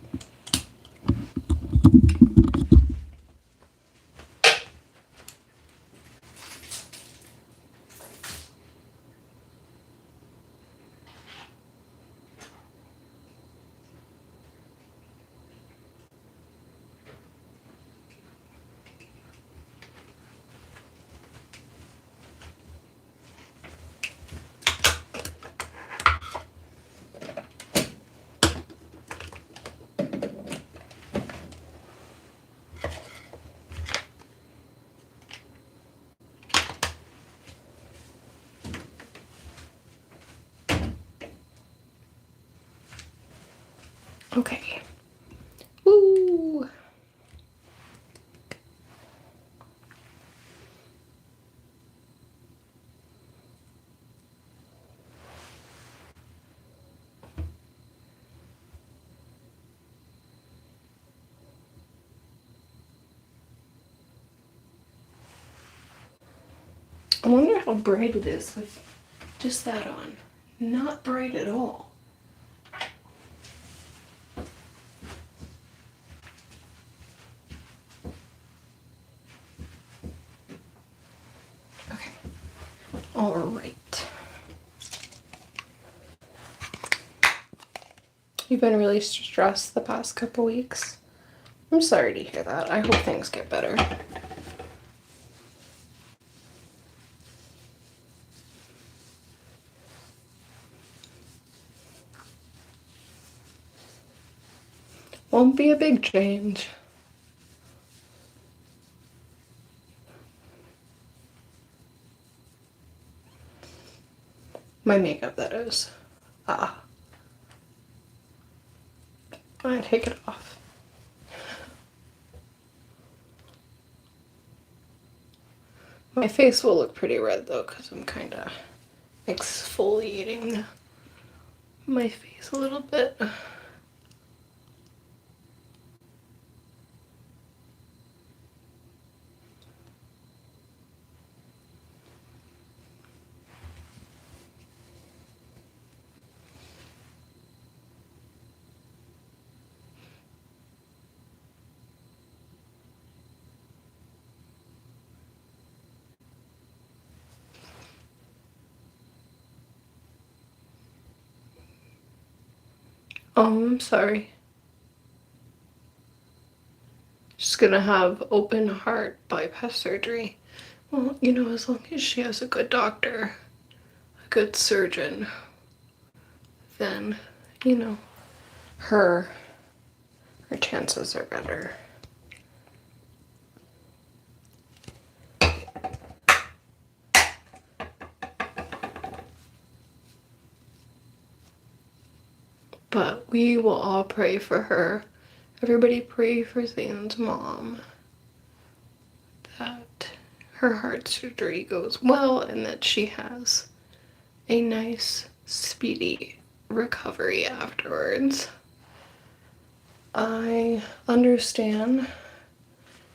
Okay. Woo! I wonder how bright it is with just that on. Not bright at all. Okay. Alright. You've been really stressed the past couple weeks. I'm sorry to hear that. I hope things get better. Won't be a big change. My makeup, that is. I take it off. My face will look pretty red though, because I'm kind of exfoliating my face a little bit. Oh, I'm sorry. She's gonna have open heart bypass surgery. Well, you know, as long as she has a good doctor, a good surgeon, then, you know, her chances are better. But we will all pray for her. Everybody pray for Zane's mom. That her heart surgery goes well and that she has a nice, speedy recovery afterwards. I understand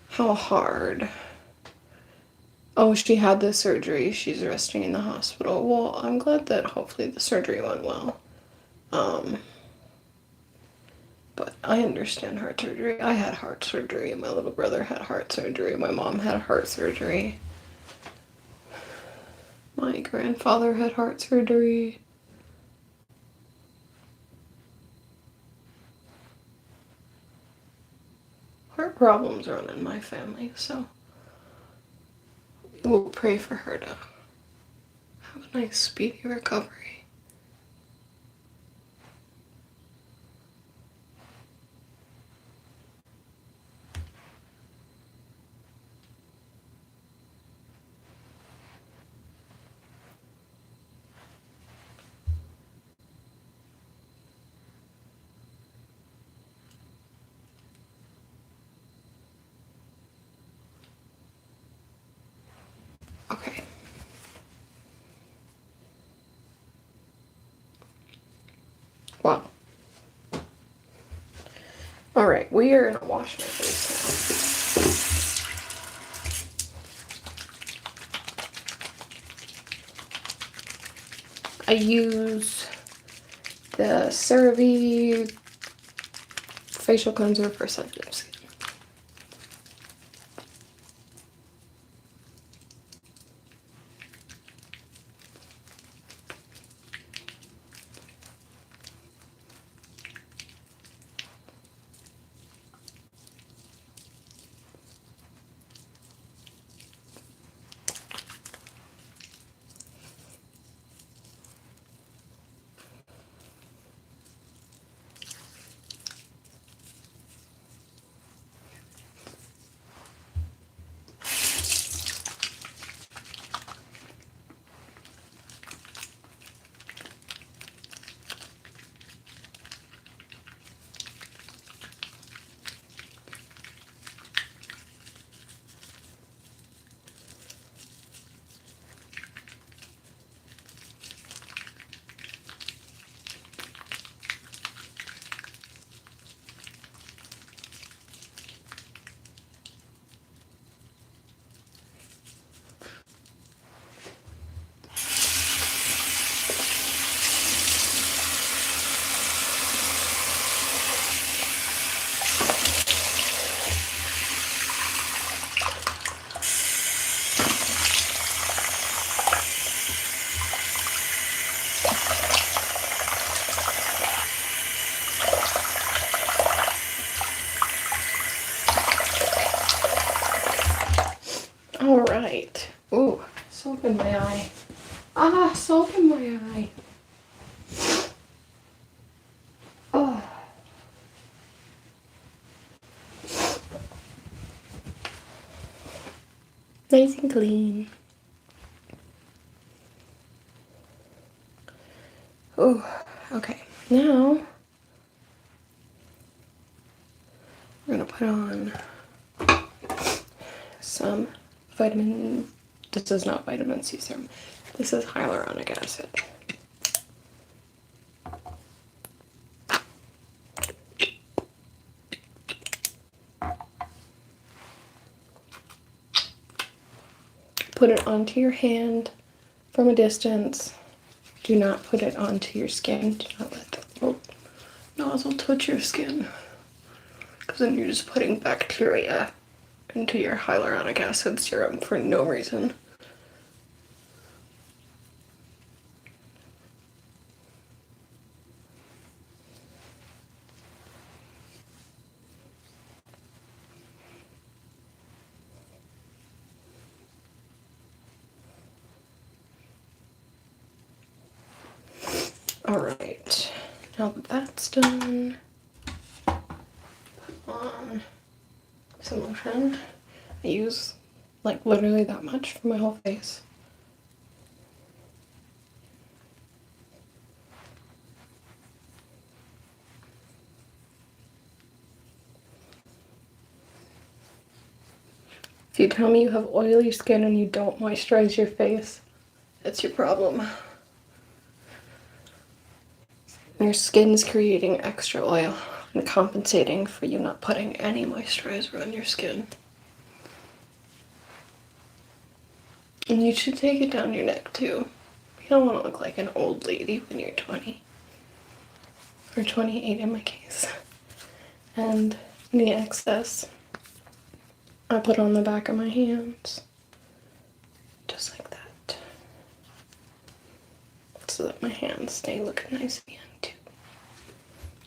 how hard. Oh, she had the surgery. She's resting in the hospital. Well, I'm glad that hopefully the surgery went well. But I understand heart surgery. I had heart surgery. My little brother had heart surgery. My mom had heart surgery. My grandfather had heart surgery. Heart problems run in my family, so we'll pray for her to have a nice, speedy recovery. Okay. Wow. Alright, we are gonna wash my face now. I use the CeraVe facial cleanser for sensitive skin. Alright. Ooh, soap in my eye. Ah, soap in my eye. Oh. Nice and clean. Oh, okay. Now, we're gonna put on some vitamin. This is not vitamin C serum. This is hyaluronic acid. Put it onto your hand from a distance. Do not put it onto your skin. Do not let the little nozzle touch your skin, because then you're just putting bacteria into your hyaluronic acid serum for no reason. Alright, now that that's done, put on some lotion. I use like literally that much for my whole face. If you tell me you have oily skin and you don't moisturize your face, that's your problem. Your skin's creating extra oil and compensating for you not putting any moisturizer on your skin. And you should take it down your neck too. You don't want to look like an old lady when you're 20. Or 28 in my case. And any excess I put on the back of my hands. Just like that. so that my hands stay looking nice and young too.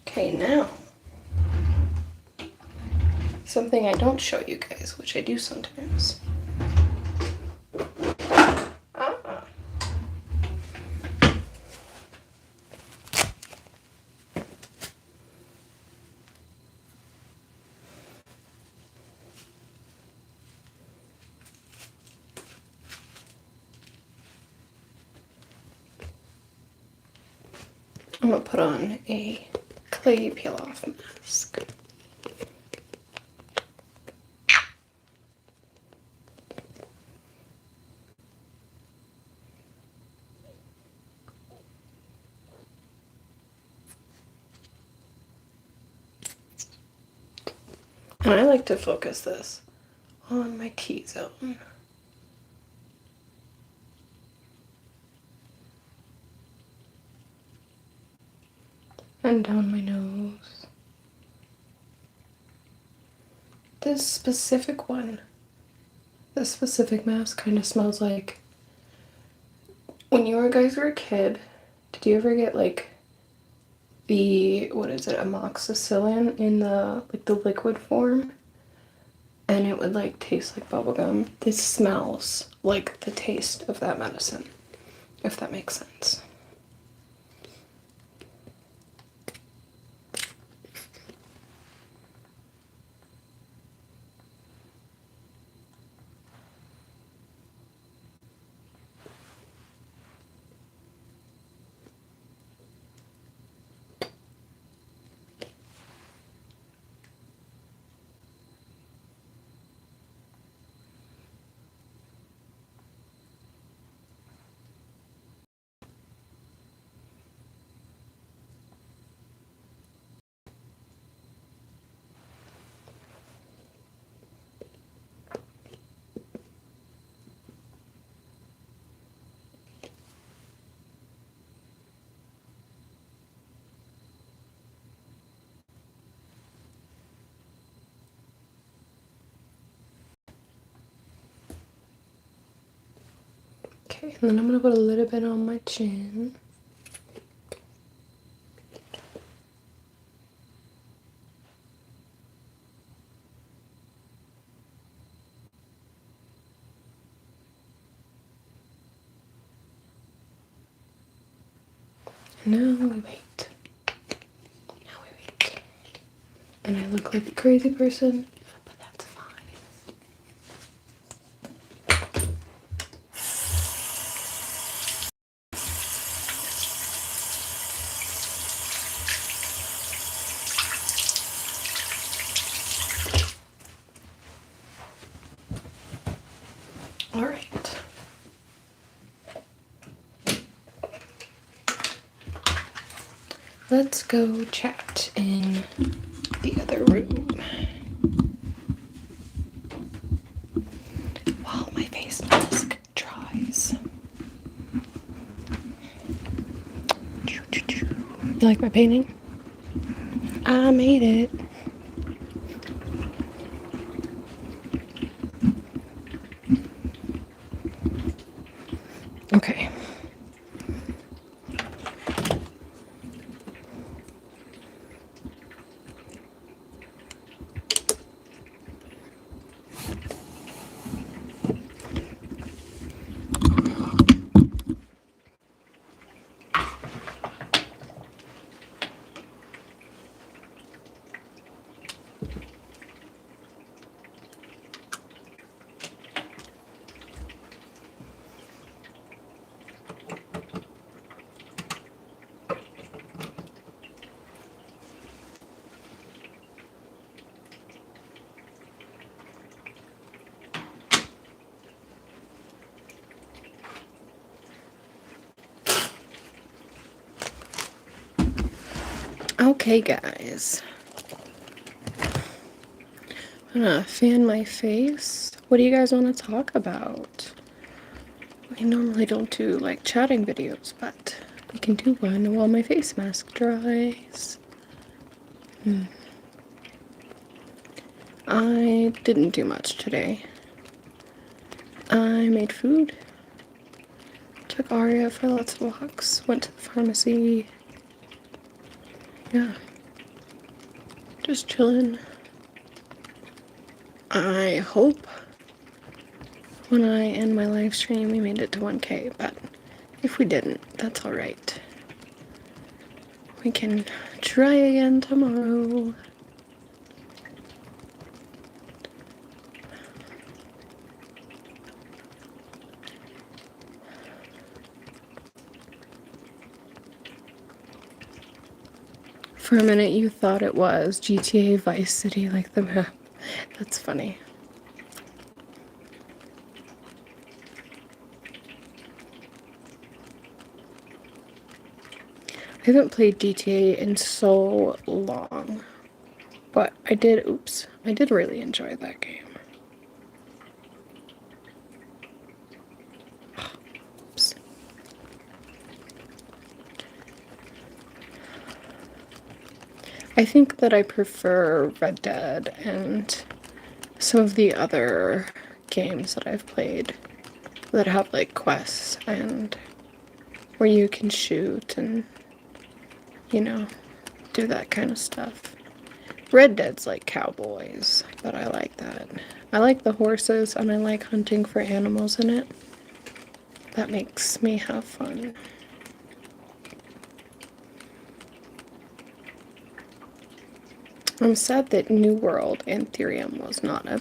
Okay, now, something I don't show you guys, which I do sometimes. I'm gonna put on a clay peel-off mask. And I like to focus this on my T-zone. And down my nose. This specific mask kind of smells like when you guys were a kid. Did you ever get like the, what is it, amoxicillin in the liquid form? And it would like taste like bubblegum. This smells like the taste of that medicine, if that makes sense. Okay, and then I'm gonna put a little bit on my chin. And now we wait. And I look like a crazy person, but that's fine. All right. Let's go chat in the other room while my face mask dries. You like my painting? I made it. Okay. Okay, guys. I'm gonna fan my face. What do you guys want to talk about? I normally don't do like chatting videos, but we can do one while my face mask dries. I didn't do much today. I made food, took Aria for lots of walks, went to the pharmacy. Yeah. Just chilling. I hope when I end my live stream we made it to 1K, but if we didn't, that's alright. We can try again tomorrow. For a minute you thought it was GTA Vice City, like the map. That's funny. I haven't played GTA in so long, but I did really enjoy that game. Oops. I think that I prefer Red Dead and some of the other games that I've played that have like quests and where you can shoot and, you know, do that kind of stuff. Red Dead's like cowboys, but I like that. I like the horses and I like hunting for animals in it. That makes me have fun. I'm sad that New World and Ethereum was not a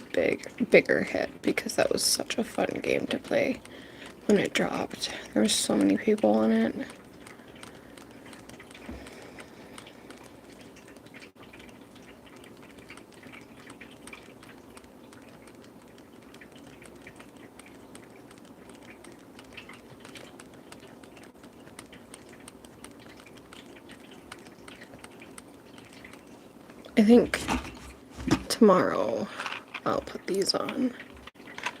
bigger hit because that was such a fun game to play when it dropped. There were so many people on it. I think tomorrow I'll put these on.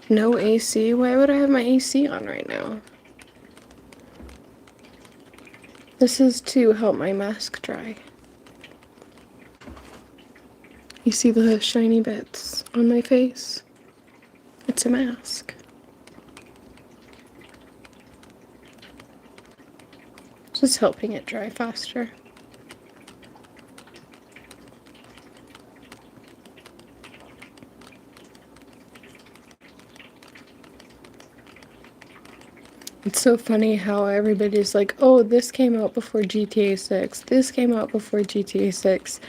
No AC? Why would I have my AC on right now? This is to help my mask dry. You see the shiny bits on my face? It's a mask. Just helping it dry faster. It's so funny how everybody's like, oh, this came out before GTA 6, this came out before GTA 6,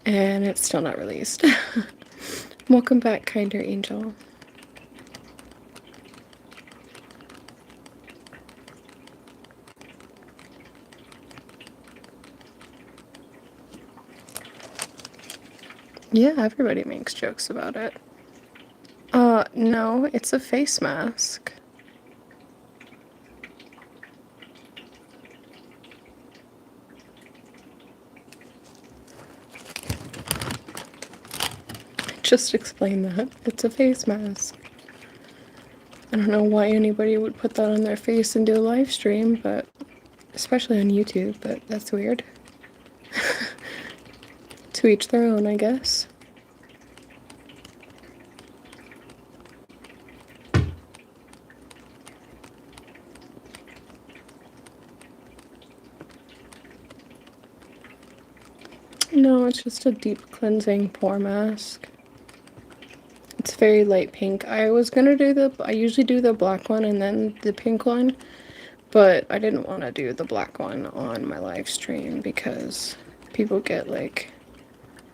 and it's still not released. Welcome back, Kinder Angel. Yeah, everybody makes jokes about it. No, it's a face mask. Just explain that. It's a face mask. I don't know why anybody would put that on their face and do a live stream, but especially on YouTube, but that's weird. To each their own, I guess. No, it's just a deep cleansing pore mask. It's very light pink. I usually do the black one and then the pink one, but I didn't want to do the black one on my live stream because people get like,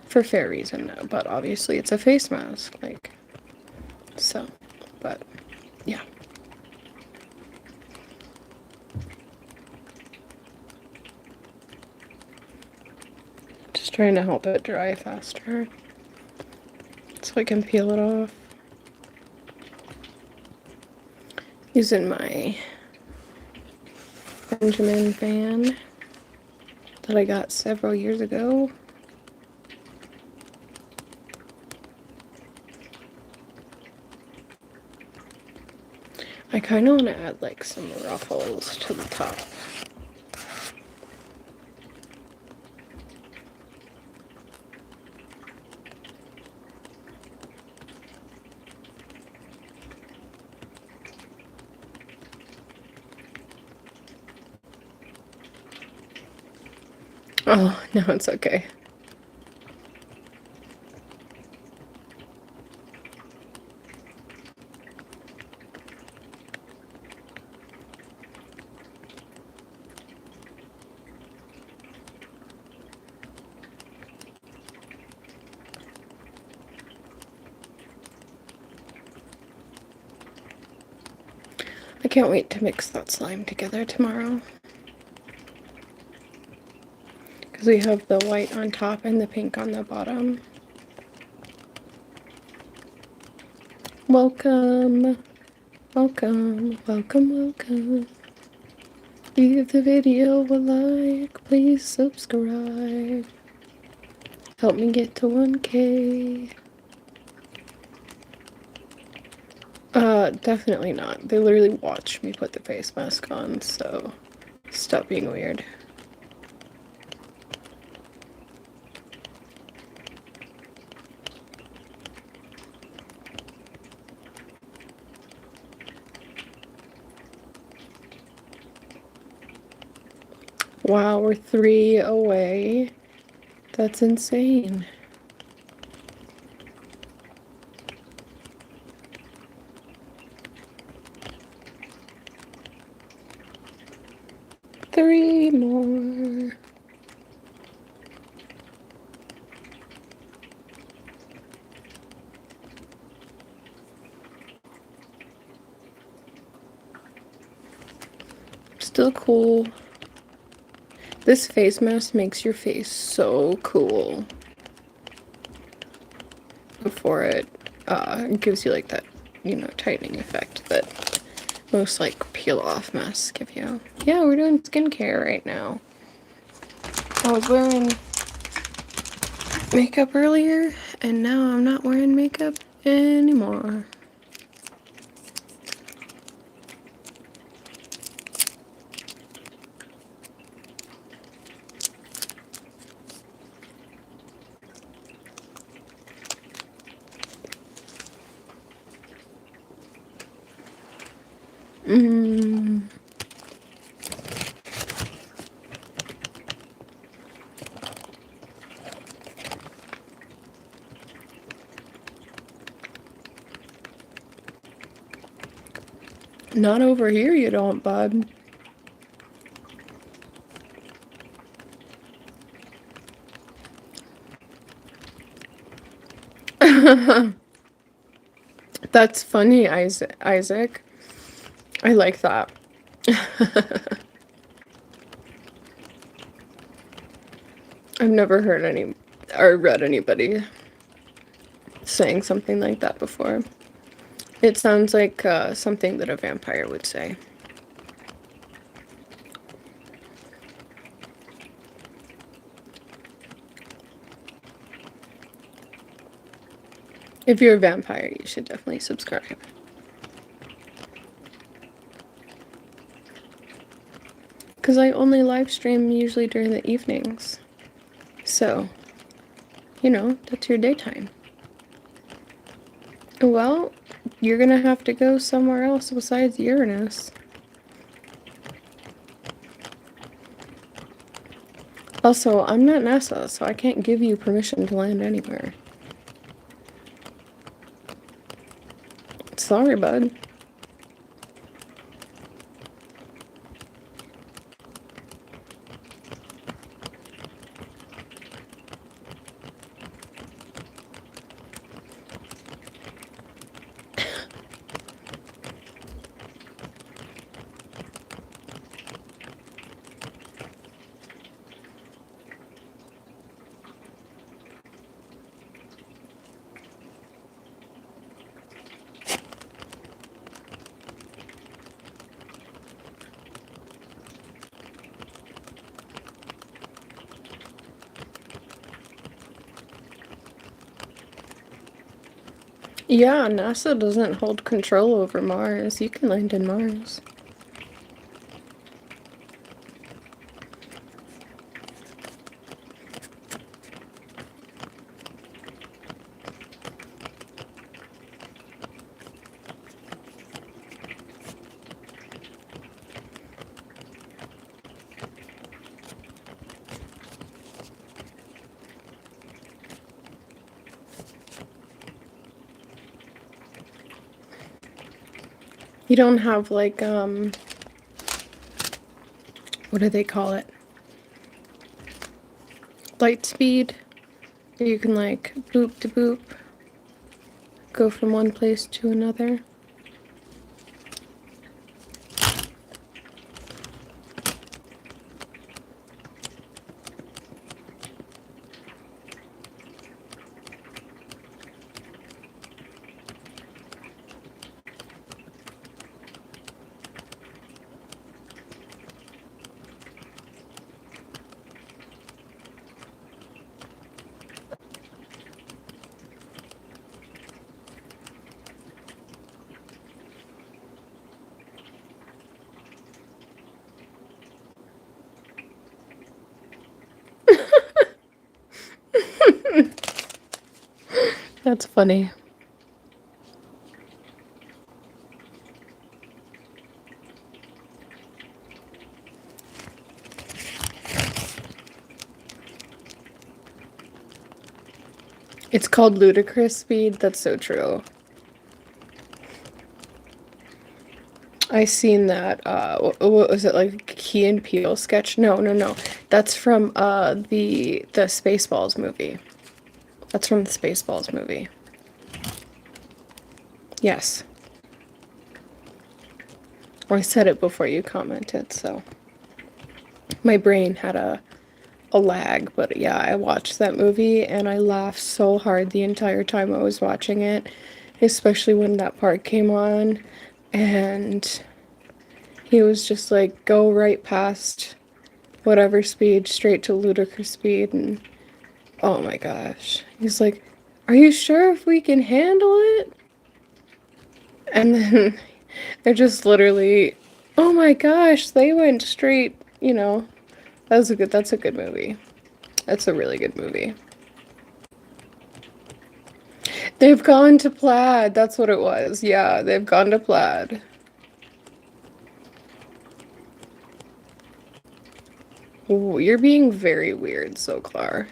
for fair reason, but obviously it's a face mask, like, so, but, yeah. Just trying to help it dry faster so I can peel it off. Using my Benjamin fan that I got several years ago. I kind of want to add like some ruffles to the top. Oh, no, it's okay. I can't wait to mix that slime together tomorrow. Because we have the white on top and the pink on the bottom. Welcome. Welcome. Welcome, welcome. Give the video a like. Please subscribe. Help me get to 1K. Definitely not. They literally watch me put the face mask on, so stop being weird. Wow, we're 3 away. That's insane. Three more. Still cool. This face mask makes your face so cool. Before it gives you like that, you know, tightening effect that most like peel off masks give you. Yeah, we're doing skincare right now. I was wearing makeup earlier and now I'm not wearing makeup anymore. Not over here you don't, bud. That's funny, Isaac. I like that. I've never heard any or read anybody saying something like that before. It sounds like something that a vampire would say. If you're a vampire, you should definitely subscribe. Because I only live stream usually during the evenings. So, you know, that's your daytime. Well, you're gonna have to go somewhere else besides Uranus. Also, I'm not NASA, so I can't give you permission to land anywhere. Sorry, bud. Yeah, NASA doesn't hold control over Mars. You can land in Mars. You don't have like, what do they call it? Light speed? You can like boop to boop, go from one place to another. That's funny. It's called ludicrous speed. That's so true. I seen that. What was it, like Key and Peele sketch? No. That's from the Spaceballs movie. That's from the Spaceballs movie. Yes. Well, I said it before you commented, so my brain had a lag, but yeah, I watched that movie and I laughed so hard the entire time I was watching it, especially when that part came on and he was just like, go right past whatever speed straight to ludicrous speed, and oh my gosh. He's like, are you sure if we can handle it? And then they're just literally, oh my gosh, they went straight, you know. That's a good movie. That's a really good movie. They've gone to Plaid. That's what it was. Yeah, they've gone to Plaid. Ooh, you're being very weird, Soklar.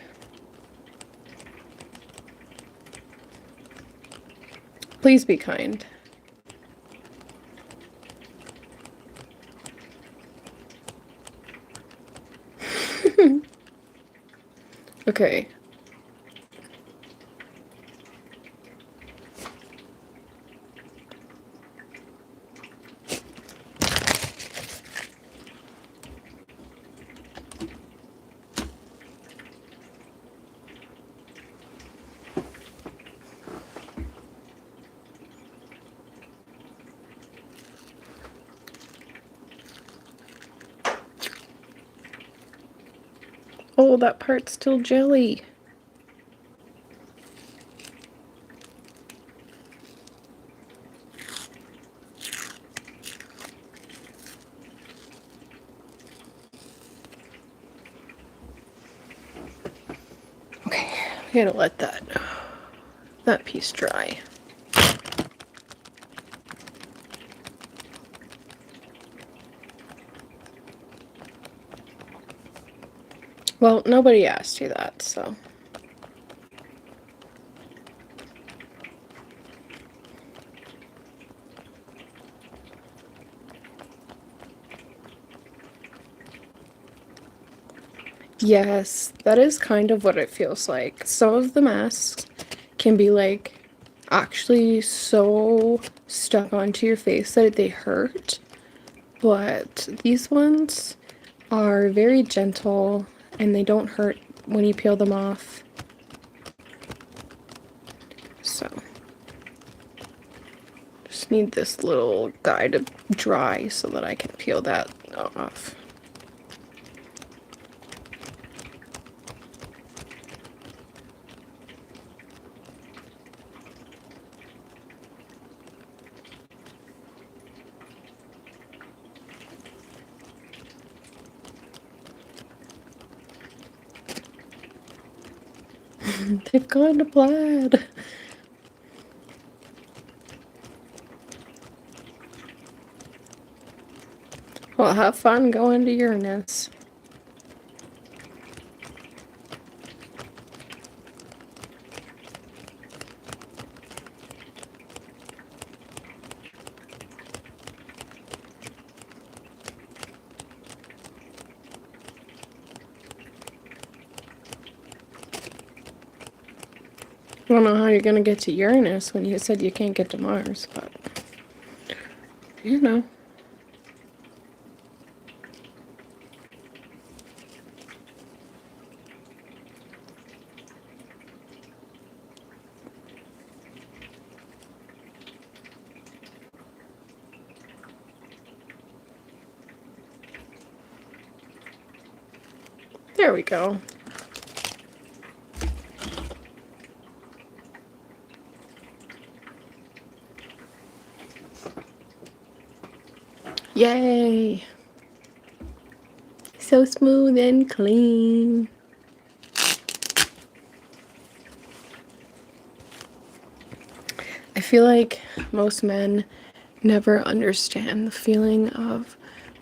Please be kind. Okay. Oh, that part's still jelly. Okay, I gotta let that piece dry. Well, nobody asked you that, so. Yes, that is kind of what it feels like. Some of the masks can be like actually so stuck onto your face that they hurt, but these ones are very gentle and they don't hurt when you peel them off. So, just need this little guy to dry so that I can peel that off. They've gone to Plaid. Well, have fun going to Uranus. I don't know how you're gonna get to Uranus when you said you can't get to Mars, but you know. There we go. Yay! So smooth and clean. I feel like most men never understand the feeling of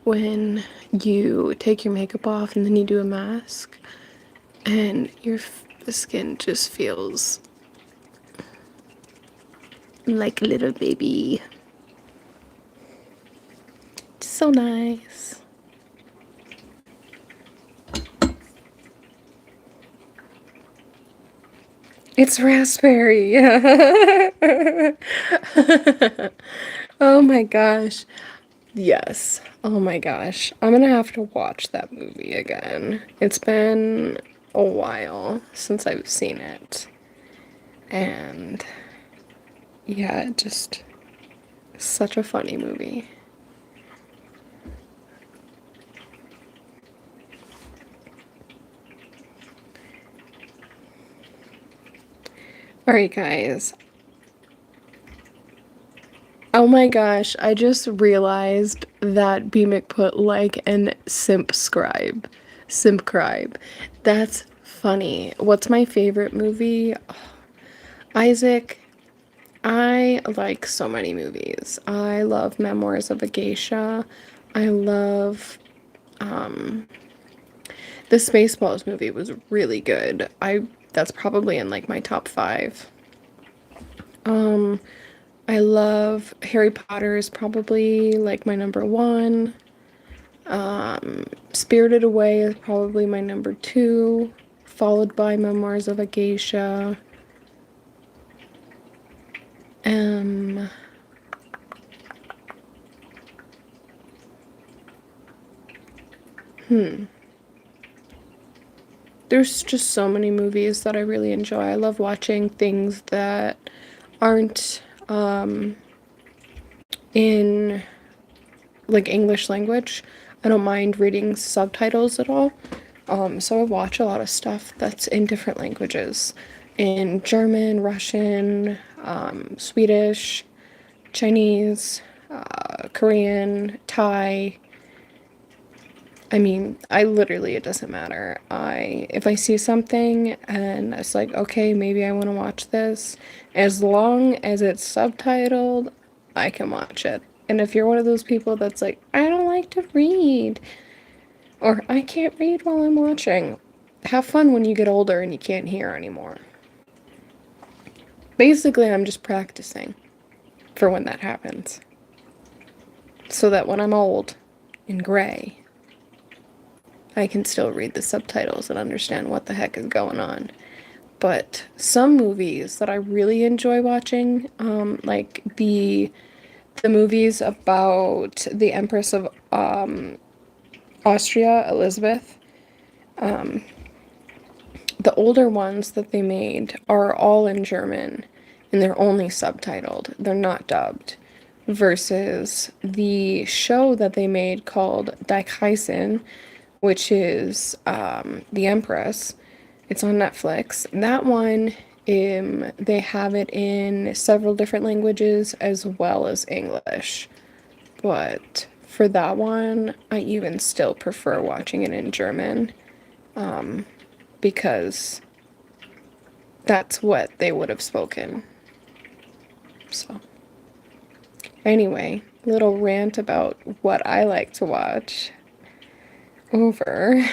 when you take your makeup off and then you do a mask and the skin just feels like a little baby. So nice. It's raspberry. Oh my gosh. Yes. Oh my gosh. I'm gonna have to watch that movie again. It's been a while since I've seen it. And yeah, just such a funny movie. Alright, guys. Oh my gosh, I just realized that BMIC put like and simpscribe. Simpcribe. That's funny. What's my favorite movie? Oh, Isaac. I like so many movies. I love Memoirs of a Geisha. I love the Spaceballs movie was really good. That's probably in like my top 5. I love Harry Potter is probably like my number 1. Spirited Away is probably my number 2, followed by Memoirs of a Geisha. Um, there's just so many movies that I really enjoy. I love watching things that aren't in like English language. I don't mind reading subtitles at all. So I watch a lot of stuff that's in different languages. In German, Russian, Swedish, Chinese, Korean, Thai. I mean, I literally, it doesn't matter. If I see something and it's like, okay, maybe I want to watch this, as long as it's subtitled, I can watch it. And if you're one of those people that's like, I don't like to read, or I can't read while I'm watching, have fun when you get older and you can't hear anymore. Basically, I'm just practicing for when that happens. So that when I'm old and gray, I can still read the subtitles and understand what the heck is going on. But some movies that I really enjoy watching, like the movies about the Empress of Austria, Elizabeth, the older ones that they made are all in German and they're only subtitled. They're not dubbed. Versus the show that they made called Die Kaizen, which is The Empress. It's on Netflix. That one, they have it in several different languages as well as English. But for that one, I even still prefer watching it in German because that's what they would have spoken. So, anyway, little rant about what I like to watch over.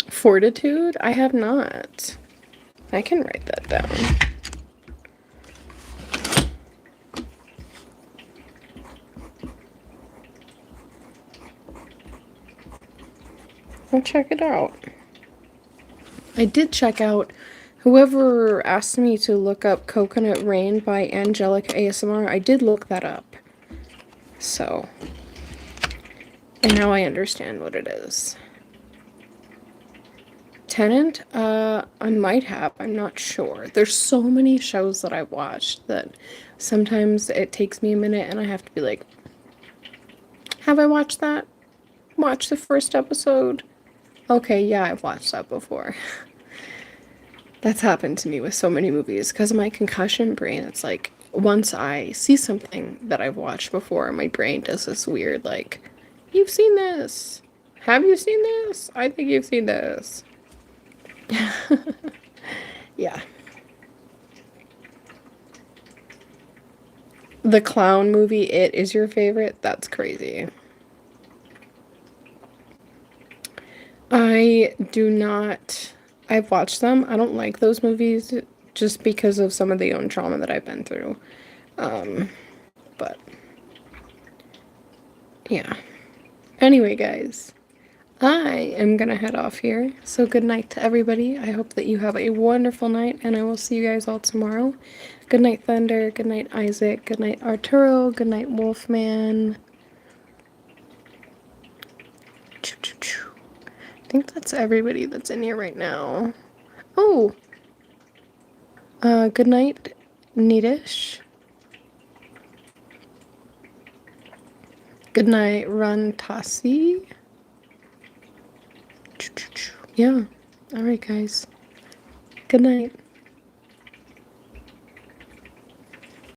Fortitude? I have not. I can write that down. I'll check it out. I did check out, whoever asked me to look up Coconut Rain by Angelic ASMR, I did look that up. So, and now I understand what it is. Tenant? I might have. I'm not sure. There's so many shows that I've watched that sometimes it takes me a minute and I have to be like, have I watched that? Watch the first episode? Okay, yeah, I've watched that before. That's happened to me with so many movies because of my concussion brain. It's like once I see something that I've watched before, my brain does this weird like, you've seen this. Have you seen this? I think you've seen this. Yeah. The clown movie, It, is your favorite? That's crazy. I do not. I've watched them. I don't like those movies just because of some of the own trauma that I've been through. But yeah. Anyway, guys, I am gonna head off here. So good night to everybody. I hope that you have a wonderful night, and I will see you guys all tomorrow. Good night, Thunder. Good night, Isaac. Good night, Arturo. Good night, Wolfman. I think that's everybody that's in here right now. Oh! Good night, Neatish. Good night, Run Tassi. Yeah. Alright, guys. Good night.